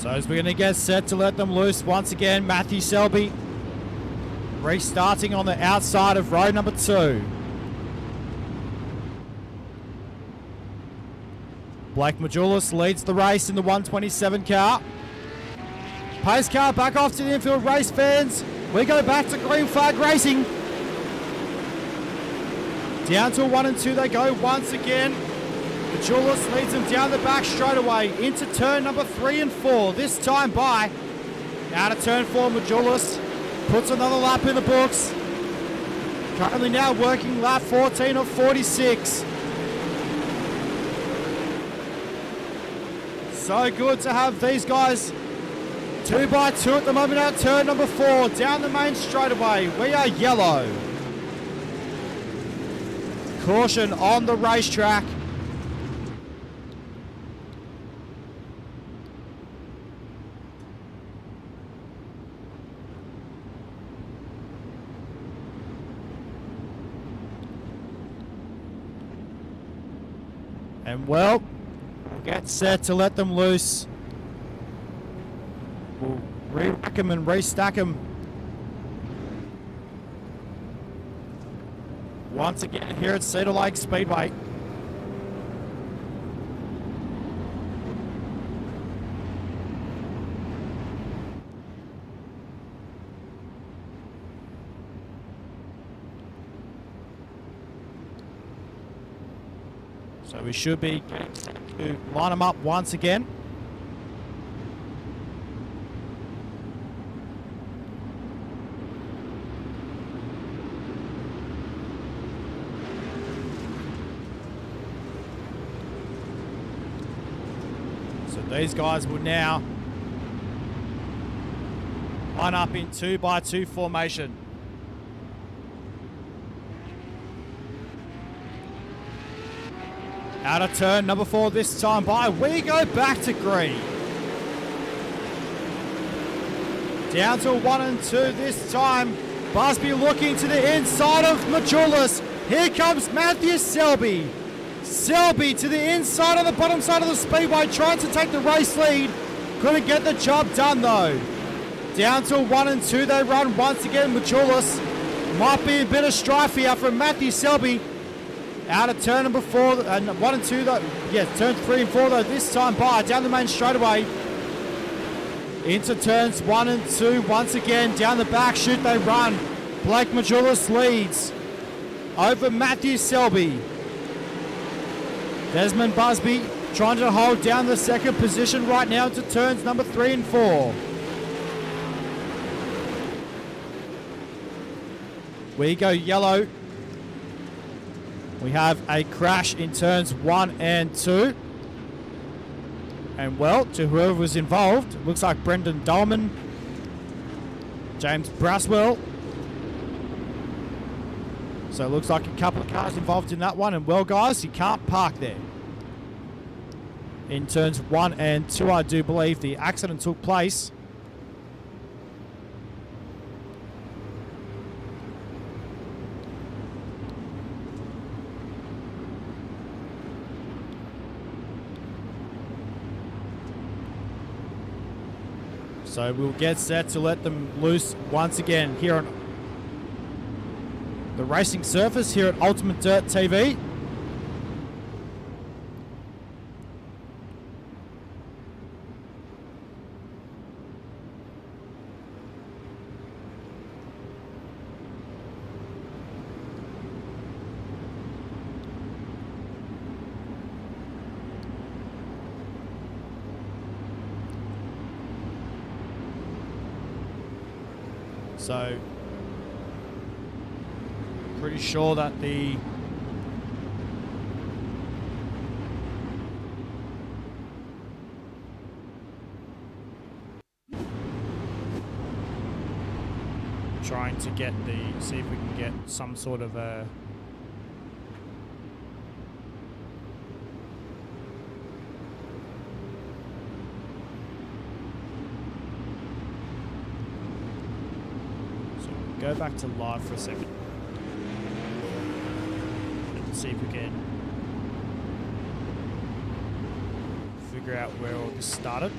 So as we're going to get set to let them loose once again, Matthew Selby restarting on the outside of row number 2. Blake Majulis leads the race in the 127 car. Pace car back off to the infield, race fans. We go back to green flag racing. Down to 1 and 2 they go once again. Majulis leads them down the back straight away into turn number 3 and 4. This time by Out of turn 4, Majulis puts another lap in the books. Currently now working lap 14 of 46. So good to have these guys 2 by 2 at the moment out turn number 4. Down the main straightaway, we are yellow. Caution on the racetrack. And well, get set to let them loose. We'll re-rack them and restack them. Once again here at Cedar Lake Speedway. So we should be getting set to line them up once again. So these guys will now line up in 2 by 2 formation. Out of turn number 4 this time by. We go back to green. Down to 1 and 2 this time. Busby looking to the inside of Majulis. Here comes Matthew Selby. Selby to the inside on the bottom side of the speedway, trying to take the race lead. Couldn't get the job done though. Down to 1 and 2 they run once again. Majulis might be a bit of strife here from Matthew Selby. Out of turn number 4, and 1 and 2 though. Yeah, turn 3 and 4 though this time by. Down the main straightaway. Into turns 1 and 2 once again. Down the back chute they run. Blake Majulis leads over Matthew Selby. Desmond Busby trying to hold down the second position right now into turns number 3 and 4. We go yellow. We have a crash in turns 1 and 2. And well, to whoever was involved, looks like Brendan Dolman, James Braswell. So it looks like a couple of cars involved in that one. And well, guys, you can't park there. In turns 1 and 2, I do believe the accident took place. So we'll get set to let them loose once again here on the racing surface here at UltimateDirtTV. So, pretty sure that the trying to get see if we can get some sort of a go back to live for a second and see if we can figure out where all this started.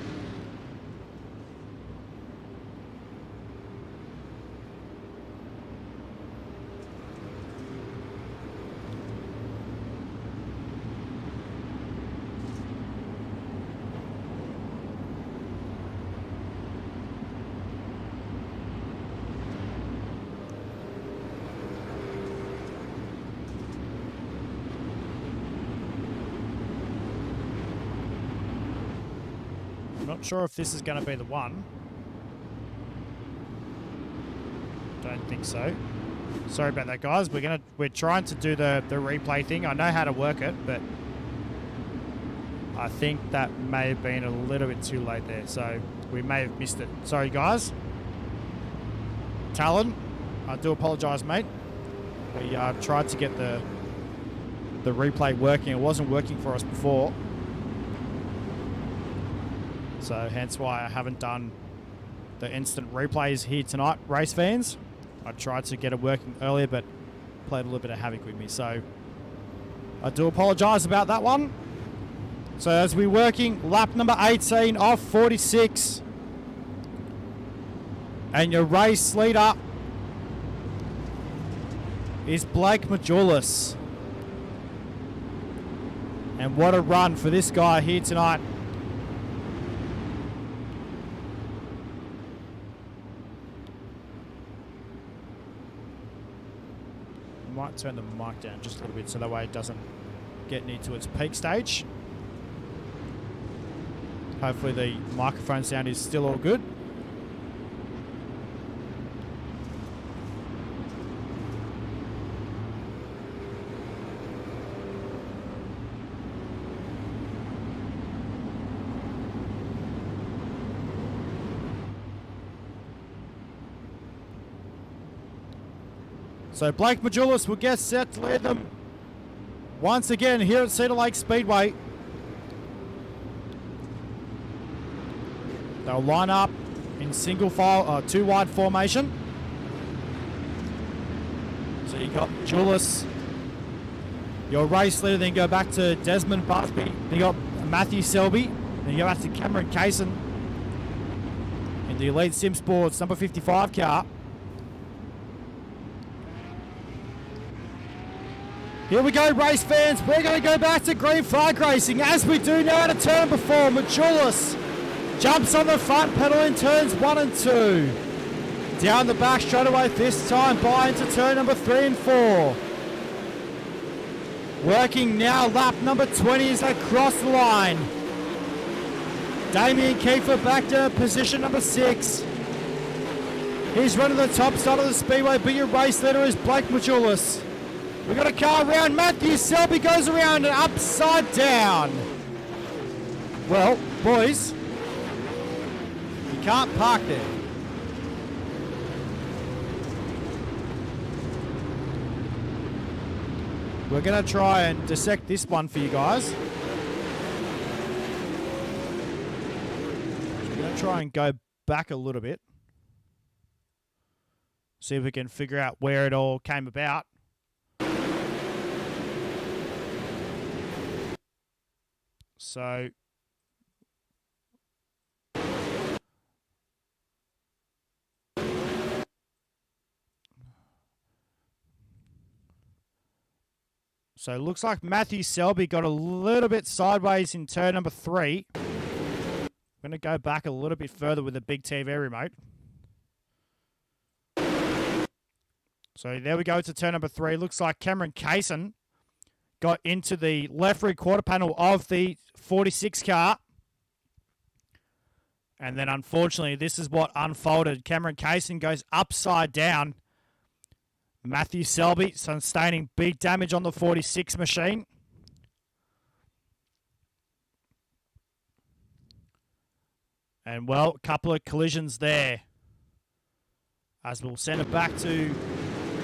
Not sure if this is going to be the one. Don't think so. Sorry about that, guys. We're trying to do the replay thing. I know how to work it, but I think that may have been a little bit too late there, so we may have missed it. Sorry, guys. Talon, I do apologise, mate. We tried to get the replay working. It wasn't working for us before, so hence why I haven't done the instant replays here tonight, race fans. I tried to get it working earlier, but played a little bit of havoc with me, so I do apologise about that one. So as we're working lap number 18 of 46, and your race leader is Blake Majulis. And what a run for this guy here tonight. Might turn the mic down just a little bit so that way it doesn't get near to its peak stage. Hopefully the microphone sound is still all good. So Blake Majulis will get set to lead them once again here at Cedar Lake Speedway. They'll line up in single file, two wide formation. So you got Majulis, your race leader, then go back to Desmond Busby. Then you got Matthew Selby. Then you go back to Cameron Kaysen in the Elite Sim Sports number 55 car. Here we go, race fans. We're going to go back to green flag racing as we do now at a turn before. Majulis jumps on the front pedal in turns 1 and 2. Down the back straight away this time by into turn number 3 and 4. Working now lap number 20 as they cross the line. Damien Kiefer back to position number 6. He's running the top side of the speedway, but your race leader is Blake Majulis. We've got a car around. Matthew Selby goes around and upside down. Well, boys, you can't park there. We're going to try and dissect this one for you guys. We're going to try and go back a little bit. See if we can figure out where it all came about. So it looks like Matthew Selby got a little bit sideways in turn number 3. I'm going to go back a little bit further with the big TV remote. So there we go to turn number 3. Looks like Cameron Kaysen got into the left rear quarter panel of the 46 car. And then unfortunately, this is what unfolded. Cameron Kaysen goes upside down. Matthew Selby sustaining big damage on the 46 machine. And well, a couple of collisions there. As we'll send it back to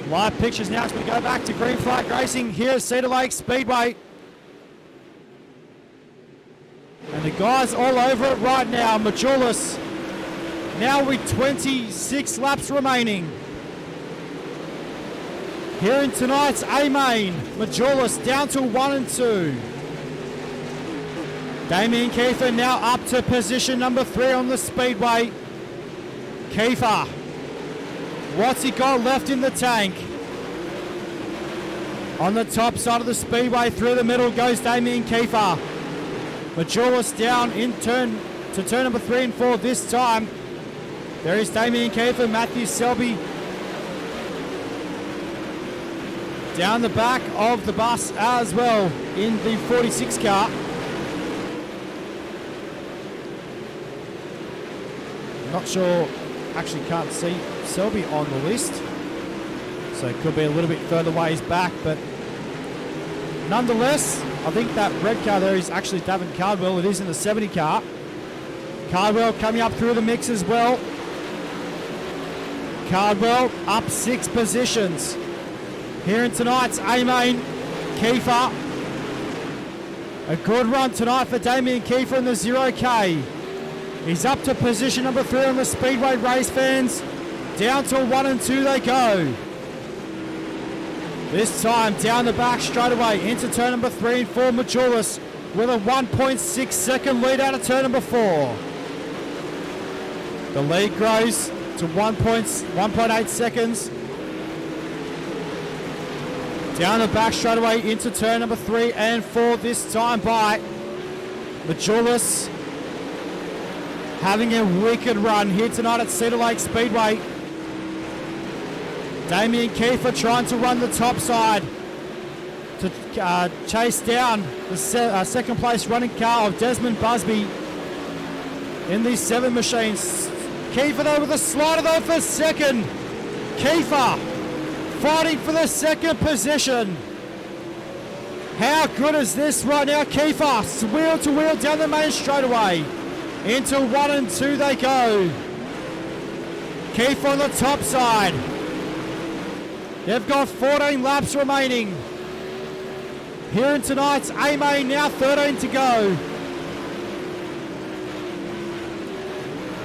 live pictures now as we go back to green flag racing here at Cedar Lake Speedway. And the guys all over it right now. Majulis now with 26 laps remaining. Here in tonight's A-Main, Majulis down to 1 and 2. Damien Kiefer now up to position number 3 on the speedway. Kiefer, what's he got left in the tank? On the top side of the speedway, through the middle goes Damien Kiefer. Majulis down in turn number 3 and 4 this time. There is Damien Kiefer, Matthew Selby down the back of the bus as well in the 46 car. Not sure actually can't see Selby on the list. So it could be a little bit further ways back, but nonetheless, I think that red car there is actually Davin Cardwell. It is in the 70 car. Cardwell coming up through the mix as well. Cardwell up 6 positions. Here in tonight's A-Main, Kiefer. A good run tonight for Damien Kiefer in the 0K. He's up to position number 3 on the Speedway race, fans. Down to 1 and 2 they go. This time down the back straight away into turn number 3 and 4, Majulis with a 1.6 second lead out of turn number 4. The lead grows to 1.8 seconds. Down the back straight away into turn number 3 and 4, this time by Majulis. Having a wicked run here tonight at Cedar Lake Speedway. Damien Kiefer trying to run the top side to chase down the second place running car of Desmond Busby in these 7 machines. Kiefer though with a slider though for second. Kiefer fighting for the second position. How good is this right now? Kiefer wheel to wheel down the main straightaway. Into 1 and 2 they go. Kiefer on the top side. They've got 14 laps remaining. Here in tonight's A-Main, now 13 to go.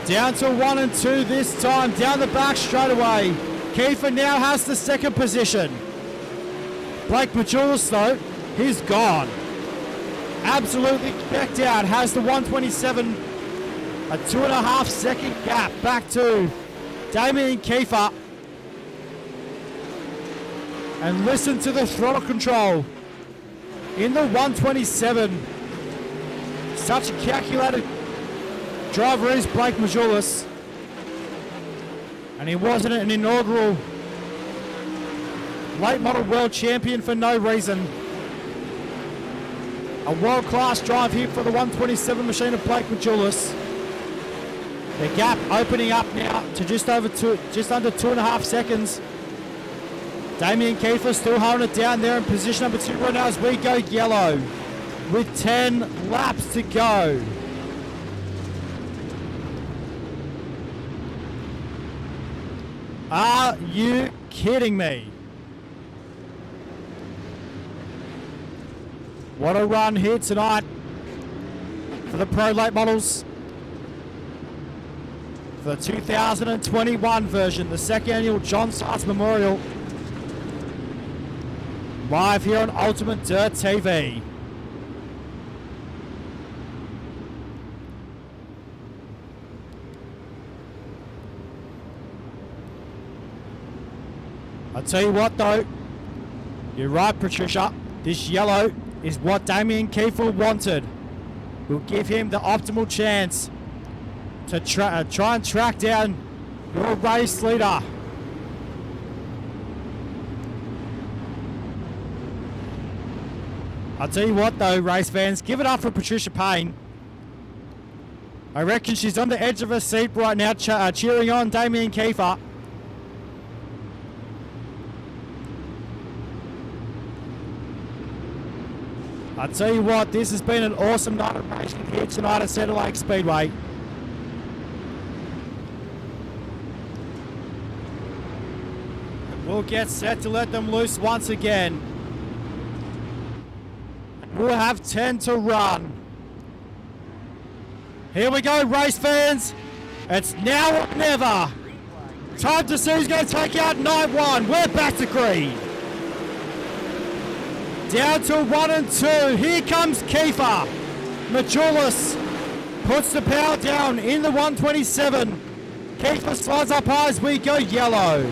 Down to 1 and 2 this time, down the back straight away. Kiefer now has the second position. Blake Majulis though, he's gone. Absolutely checked out, has the 127, a 2.5 second gap back to Damien Kiefer. And listen to the throttle control in the 127. Such a calculated driver is Blake Majulis. And he wasn't an inaugural late model world champion for no reason. A world-class drive here for the 127 machine of Blake Majulis. The gap opening up now to just under 2.5 seconds. Damien Kiefer still holding it down there in position number 2 right now as we go yellow with 10 laps to go. Are you kidding me? What a run here tonight for the Pro Late Models. For the 2021 version, the second annual John Seitz Memorial. Live here on UltimateDirtTV. I'll tell you what though, you're right Patricia, this yellow is what Damien Kiefer wanted. Will give him the optimal chance to try and track down your race leader. I'll tell you what though, race fans, give it up for Patricia Payne. I reckon she's on the edge of her seat right now, cheering on Damien Kiefer. I'll tell you what, this has been an awesome night of racing here tonight at Cedar Lake Speedway. We'll get set to let them loose once again. We'll have 10 to run. Here we go, race fans. It's now or never. Time to see who's going to take out night 1. We're back to green. Down to 1 and 2. Here comes Kiefer. Majulis puts the power down in the 127. Kiefer slides up high as we go yellow.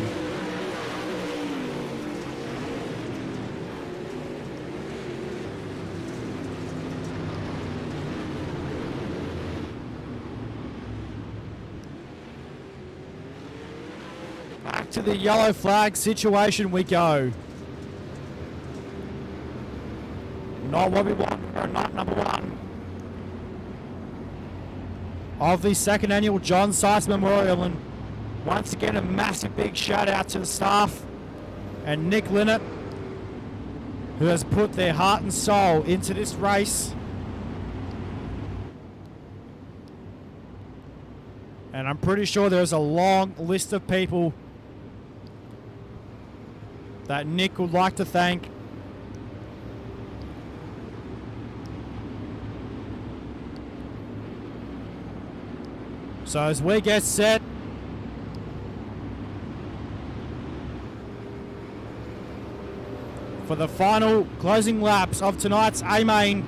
Back to the yellow flag situation we go. Not what we want for night number 1 of the second annual John Seitz Memorial. And Once again, a massive big shout out to the staff and Nick Linnett, who has put their heart and soul into this race. And I'm pretty sure there's a long list of people that Nick would like to thank. So as we get set, for the final closing laps of tonight's A-Main.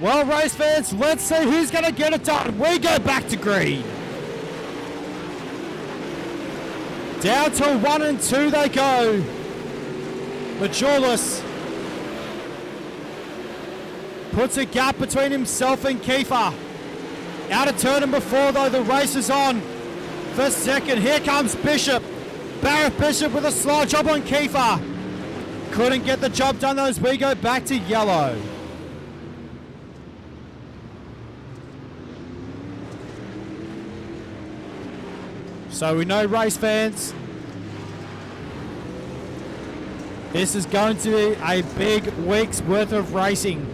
Well, race fans, let's see who's going to get it done. We go back to green. Down to 1 and 2 they go. Majulis puts a gap between himself and Kiefer. Out of turn number 4 though, the race is on. For second, here comes Bishop. Barrett Bishop with a slow job on Kiefer. Couldn't get the job done though as we go back to yellow. So we know, race fans, this is going to be a big week's worth of racing.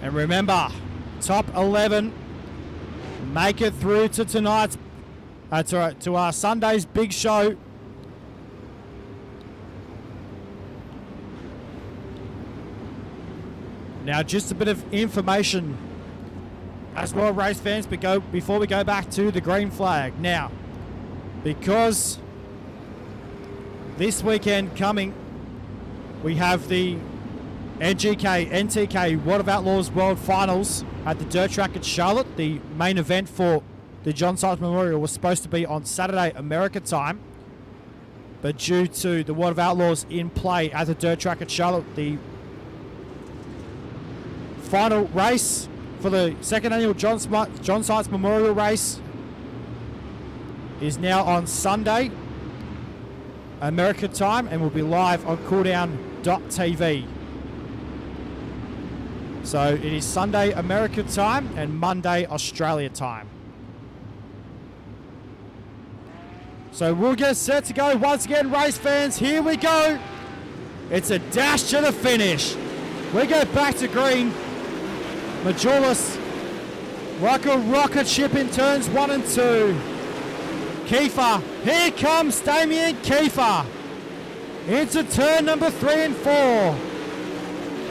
And remember, top 11 make it through to tonight's, to our Sunday's big show. Now, just a bit of information as well, race fans, before we go back to the green flag. Now, because this weekend coming, we have the NTK World of Outlaws World Finals at the dirt track at Charlotte. The main event for the John Seitz Memorial was supposed to be on Saturday America time, but due to the World of Outlaws in play at the dirt track at Charlotte, the final race for the second annual John Seitz Memorial Race is now on Sunday America time and will be live on cooldown.tv. So it is Sunday America time and Monday Australia time. So we'll get set to go once again, race fans. Here we go. It's a dash to the finish. We go back to green. Majulis like a rocket ship in turns 1 and 2. Kiefer, here comes Damien Kiefer into turn number 3 and 4.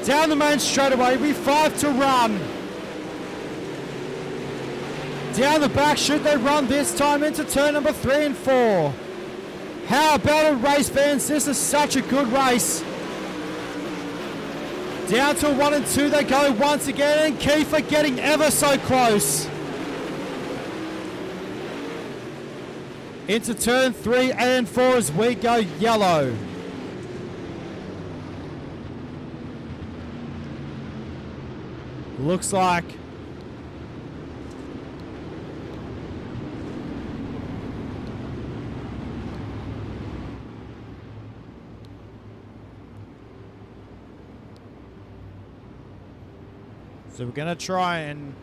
Down the main straightaway with 5 to run. Down the back, should they run this time into turn number 3 and 4. How about it, race fans? This is such a good race. Down to 1 and 2 they go once again, and Kiefer getting ever so close. Into turn 3 and 4 as we go yellow. Looks like so we're going to try and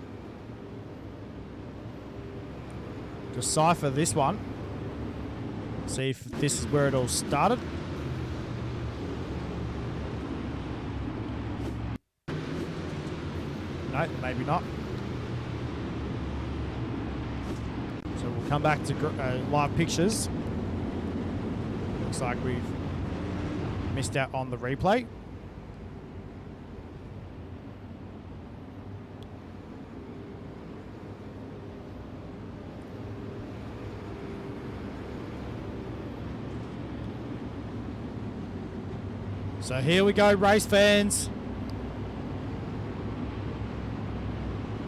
decipher this one. See if this is where it all started. No, maybe not. So we'll come back to live pictures. Looks like we've missed out on the replay. So here we go, race fans.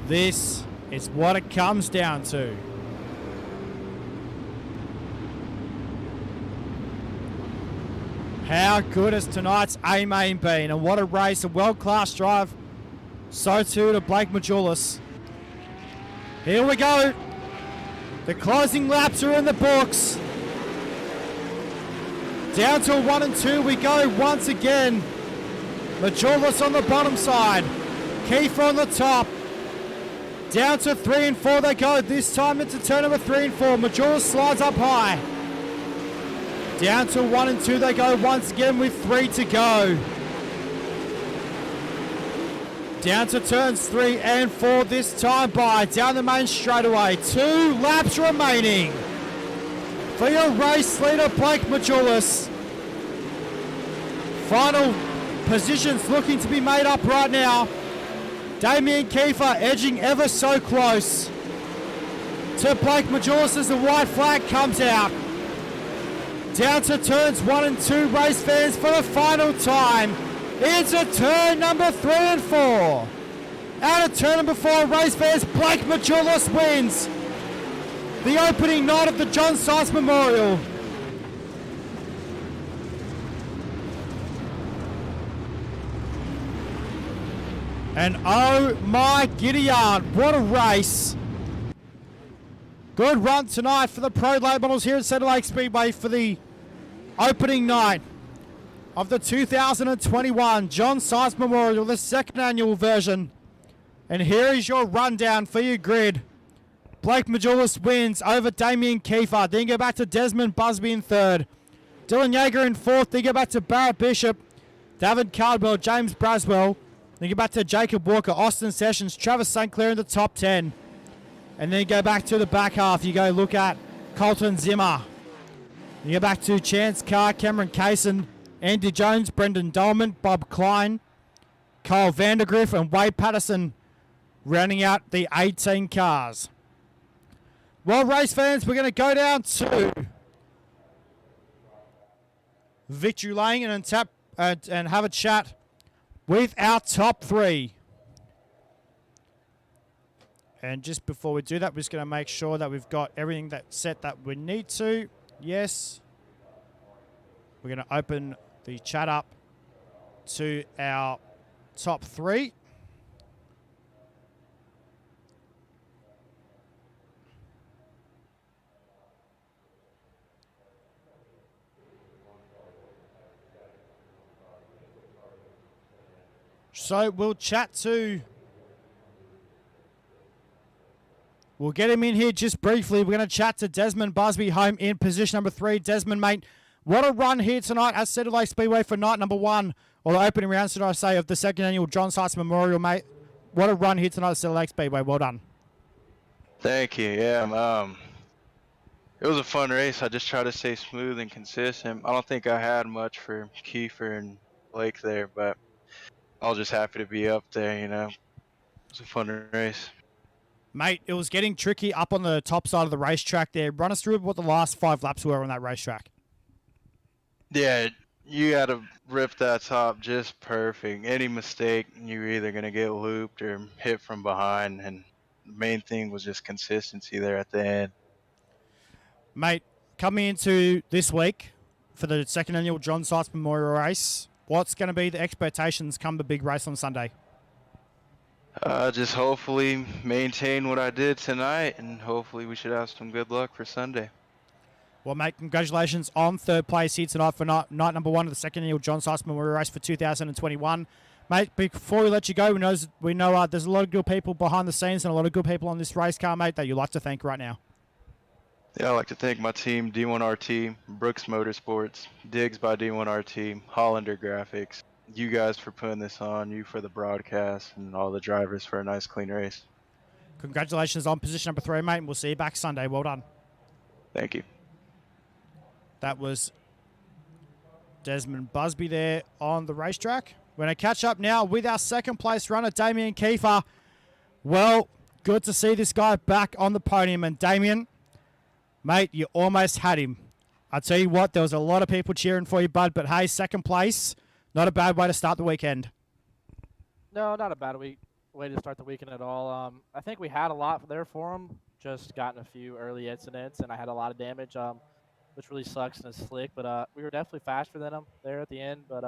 This is what it comes down to. How good has tonight's A-Main been? And what a race, a world-class drive. So too to Blake Majulis. Here we go. The closing laps are in the books. Down to 1 and 2 we go once again. Majulis on the bottom side. Kiefer on the top. Down to 3 and 4 they go. This time into turn number 3 and 4. Majulis slides up high. Down to 1 and 2 they go once again with 3 to go. Down to turns 3 and 4 this time by. Down the main straightaway. 2 laps remaining. For your race leader, Blake Majulis. Final positions looking to be made up right now. Damien Kiefer edging ever so close to Blake Majulis as the white flag comes out. Down to turns 1 and 2, race fans, for the final time. Into turn number 3 and 4. Out of turn number 4, race fans, Blake Majulis wins the opening night of the John Seitz Memorial. And oh my Gideon, what a race. Good run tonight for the Pro Late Models here at Cedar Lake Speedway for the opening night of the 2021 John Seitz Memorial, the second annual version. And here is your rundown for your grid. Blake Majulis wins over Damien Kiefer. Then go back to Desmond Busby in third. Dylan Yeager in fourth. Then go back to Barrett Bishop, David Cardwell, James Braswell. Then go back to Jacob Walker, Austin Sessions, Travis St. Clair in the top 10. And then go back to the back half. You go look at Colton Zimmer. You go back to Chance Carr, Cameron Kaysen, Andy Jones, Brendan Dolman, Bob Klein, Kyle Vandergriff, and Wade Patterson rounding out the 18 cars. Well, race fans, we're going to go down to Victory Lane and have a chat with our top 3. And just before we do that, we're just going to make sure that we've got everything that's set that we need to. Yes. We're going to open the chat up to our top 3. So we'll chat to... We'll get him in here just briefly. We're going to chat to Desmond Busby, home in position number 3. Desmond, mate, what a run here tonight at Cedar Lake Speedway for night number 1, or the opening round, should I say, of the second annual John Seitz Memorial, mate. What a run here tonight at Cedar Lake Speedway. Well done. Thank you. Yeah, it was a fun race. I just tried to stay smooth and consistent. I don't think I had much for Kiefer and Blake there, but I was just happy to be up there, you know. It was a fun race. Mate, it was getting tricky up on the top side of the racetrack there. Run us through what the last 5 laps were on that racetrack. Yeah, you got to rip that top just perfect. Any mistake, you're either going to get looped or hit from behind. And the main thing was just consistency there at the end. Mate, coming into this week for the second annual John Seitz Memorial Race, what's going to be the expectations come the big race on Sunday? Just hopefully maintain what I did tonight, and hopefully we should have some good luck for Sunday. Well, mate, congratulations on third place here tonight for night number 1 of the second annual John Seitz Memorial Race for 2021. Mate, before we let you go, we know there's a lot of good people behind the scenes and a lot of good people on this race car, mate, that you'd like to thank right now. Yeah, I'd like to thank my team, D1RT, Brooks Motorsports, Diggs by D1RT, Hollander Graphics, you guys for putting this on, you for the broadcast, and all the drivers for a nice, clean race. Congratulations on position number 3, mate, and we'll see you back Sunday. Well done. Thank you. That was Desmond Busby there on the racetrack. We're going to catch up now with our second place runner, Damien Kiefer. Well, good to see this guy back on the podium. And Damien, mate, you almost had him. I tell you what, there was a lot of people cheering for you, bud. But hey, second place, not a bad way to start the weekend. No, not a bad way to start the weekend at all. I think we had a lot there for him. Just gotten a few early incidents, and I had a lot of damage, which really sucks and is slick. But we were definitely faster than him there at the end. But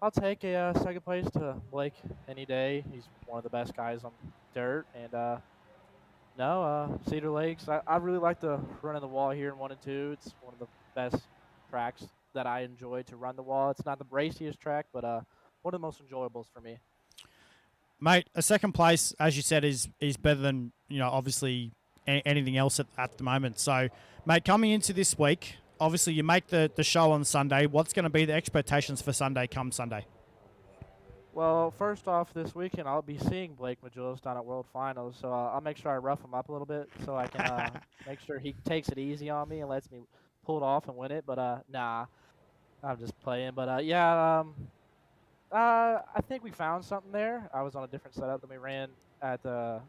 I'll take a second place to Blake any day. He's one of the best guys on dirt. And Cedar Lakes, I really like the run of the wall here in 1 and 2. It's one of the best tracks that I enjoy to run the wall. It's not the raciest track, but one of the most enjoyables for me. Mate, a second place, as you said, is better than, obviously anything else at the moment. So, mate, coming into this week, obviously you make the show on Sunday. What's going to be the expectations for Sunday come Sunday? Well, first off, this weekend I'll be seeing Blake Majulis down at World Finals, so I'll make sure I rough him up a little bit so I can make sure he takes it easy on me and lets me pull it off and win it. But nah, I'm just playing. But yeah, I think we found something there. I was on a different setup than we ran at the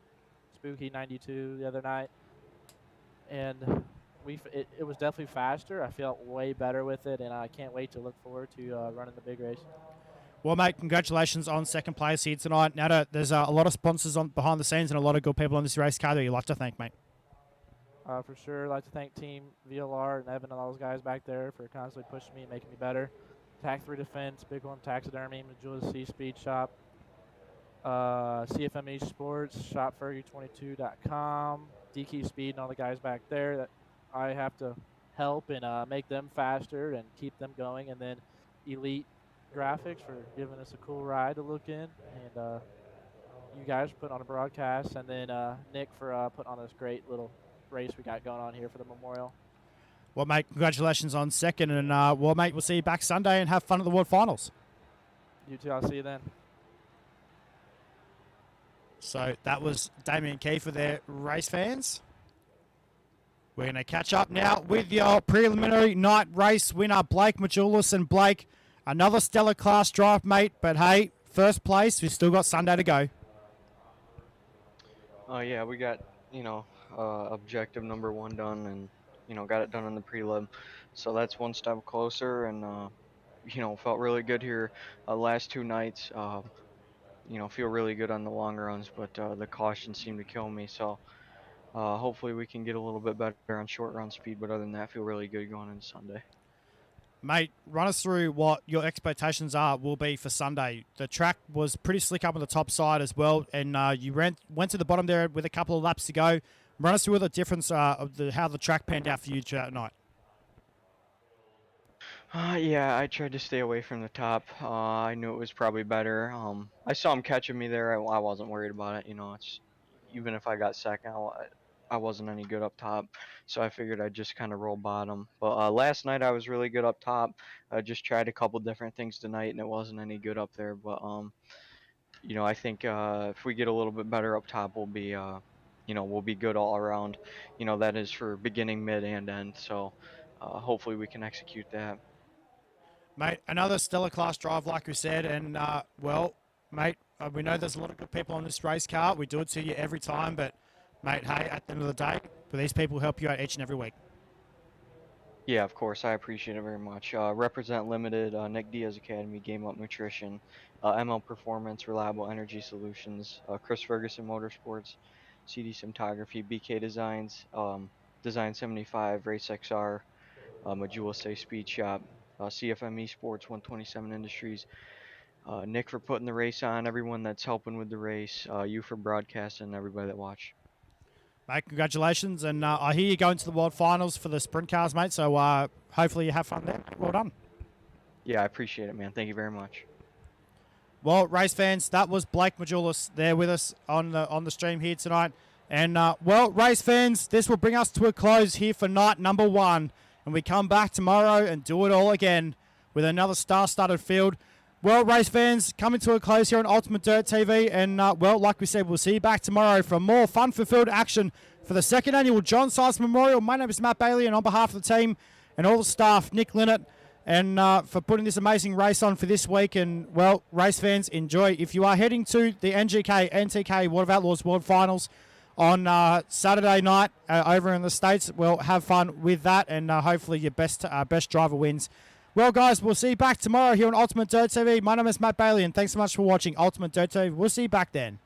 Spooky 92 the other night, and it was definitely faster. I felt way better with it, and I can't wait to look forward to running the big race. Well, mate, congratulations on second place here tonight. Now, there's a lot of sponsors behind the scenes and a lot of good people on this race car that you'd like to thank, mate. For sure, I'd like to thank Team VLR and Evan and all those guys back there for constantly pushing me and making me better. Tac 3 Defense, Big One Taxidermy, Majulis C Speed Shop, CFME Sports, ShopFergie22.com, DK Speed and all the guys back there that I have to help and make them faster and keep them going, and then Elite Graphics for giving us a cool ride to look in, and you guys for putting on a broadcast, and then Nick for putting on this great little race we got going on here for the Memorial. Well, mate, congratulations on second, and well, mate, we'll see you back Sunday and have fun at the World Finals. You too, I'll see you then. So that was Damien Key for their race fans. We're going to catch up now with your preliminary night race winner, Blake Majulis. And Blake, another stellar class drive, mate. But hey, first place, we've still got Sunday to go. Yeah, we got, objective number 1 done, and, got it done in the prelim. So that's one step closer, and, felt really good here last 2 nights. Feel really good on the long runs, but the caution seemed to kill me. So hopefully we can get a little bit better on short run speed, but other than that, feel really good going into Sunday. Mate, run us through what your expectations will be for Sunday. The track was pretty slick up on the top side as well, and you went to the bottom there with a couple of laps to go. Run us through the difference of how the track panned out for you tonight. Yeah, I tried to stay away from the top. I knew it was probably better. I saw him catching me there. I wasn't worried about it. It's even if I got second, I wasn't any good up top, so I figured I'd just kind of roll bottom. But last night I was really good up top. I just tried a couple different things tonight, and it wasn't any good up there. But I think if we get a little bit better up top, we'll be good all around. That is for beginning, mid, and end. So hopefully we can execute that. Mate, another stellar class drive, like we said, and well, mate, we know there's a lot of good people on this race car. We do it to you every time, but mate, hey, at the end of the day, these people help you out each and every week. Yeah, of course. I appreciate it very much. Represent Limited, Nick Diaz Academy, Game Up Nutrition, ML Performance, Reliable Energy Solutions, Chris Ferguson Motorsports, CD Cinematography, BK Designs, Design 75, Race XR, Majulis Say Speed Shop, CFME Sports, 127 Industries, Nick for putting the race on, everyone that's helping with the race, you for broadcasting, and everybody that watched. Mate, congratulations, and I hear you going to the World Finals for the Sprint Cars, mate, so hopefully you have fun there. Well done. Yeah, I appreciate it, man. Thank you very much. Well, race fans, that was Blake Majulis there with us on the stream here tonight. And, well, race fans, this will bring us to a close here for night number 1. And we come back tomorrow and do it all again with another star-studded field. Well, race fans, coming to a close here on Ultimate Dirt TV. And, well, like we said, we'll see you back tomorrow for more fun-fulfilled action for the 2nd annual John Seitz Memorial. My name is Matt Bailey, and on behalf of the team and all the staff, Nick Linnett, and for putting this amazing race on for this week. And, well, race fans, enjoy. If you are heading to the NGK, NTK World of Outlaws World Finals on Saturday night over in the States, well, have fun with that, and hopefully your best driver wins. Well, guys, we'll see you back tomorrow here on Ultimate Dirt TV. My name is Matt Bailey, and thanks so much for watching Ultimate Dirt TV. We'll see you back then.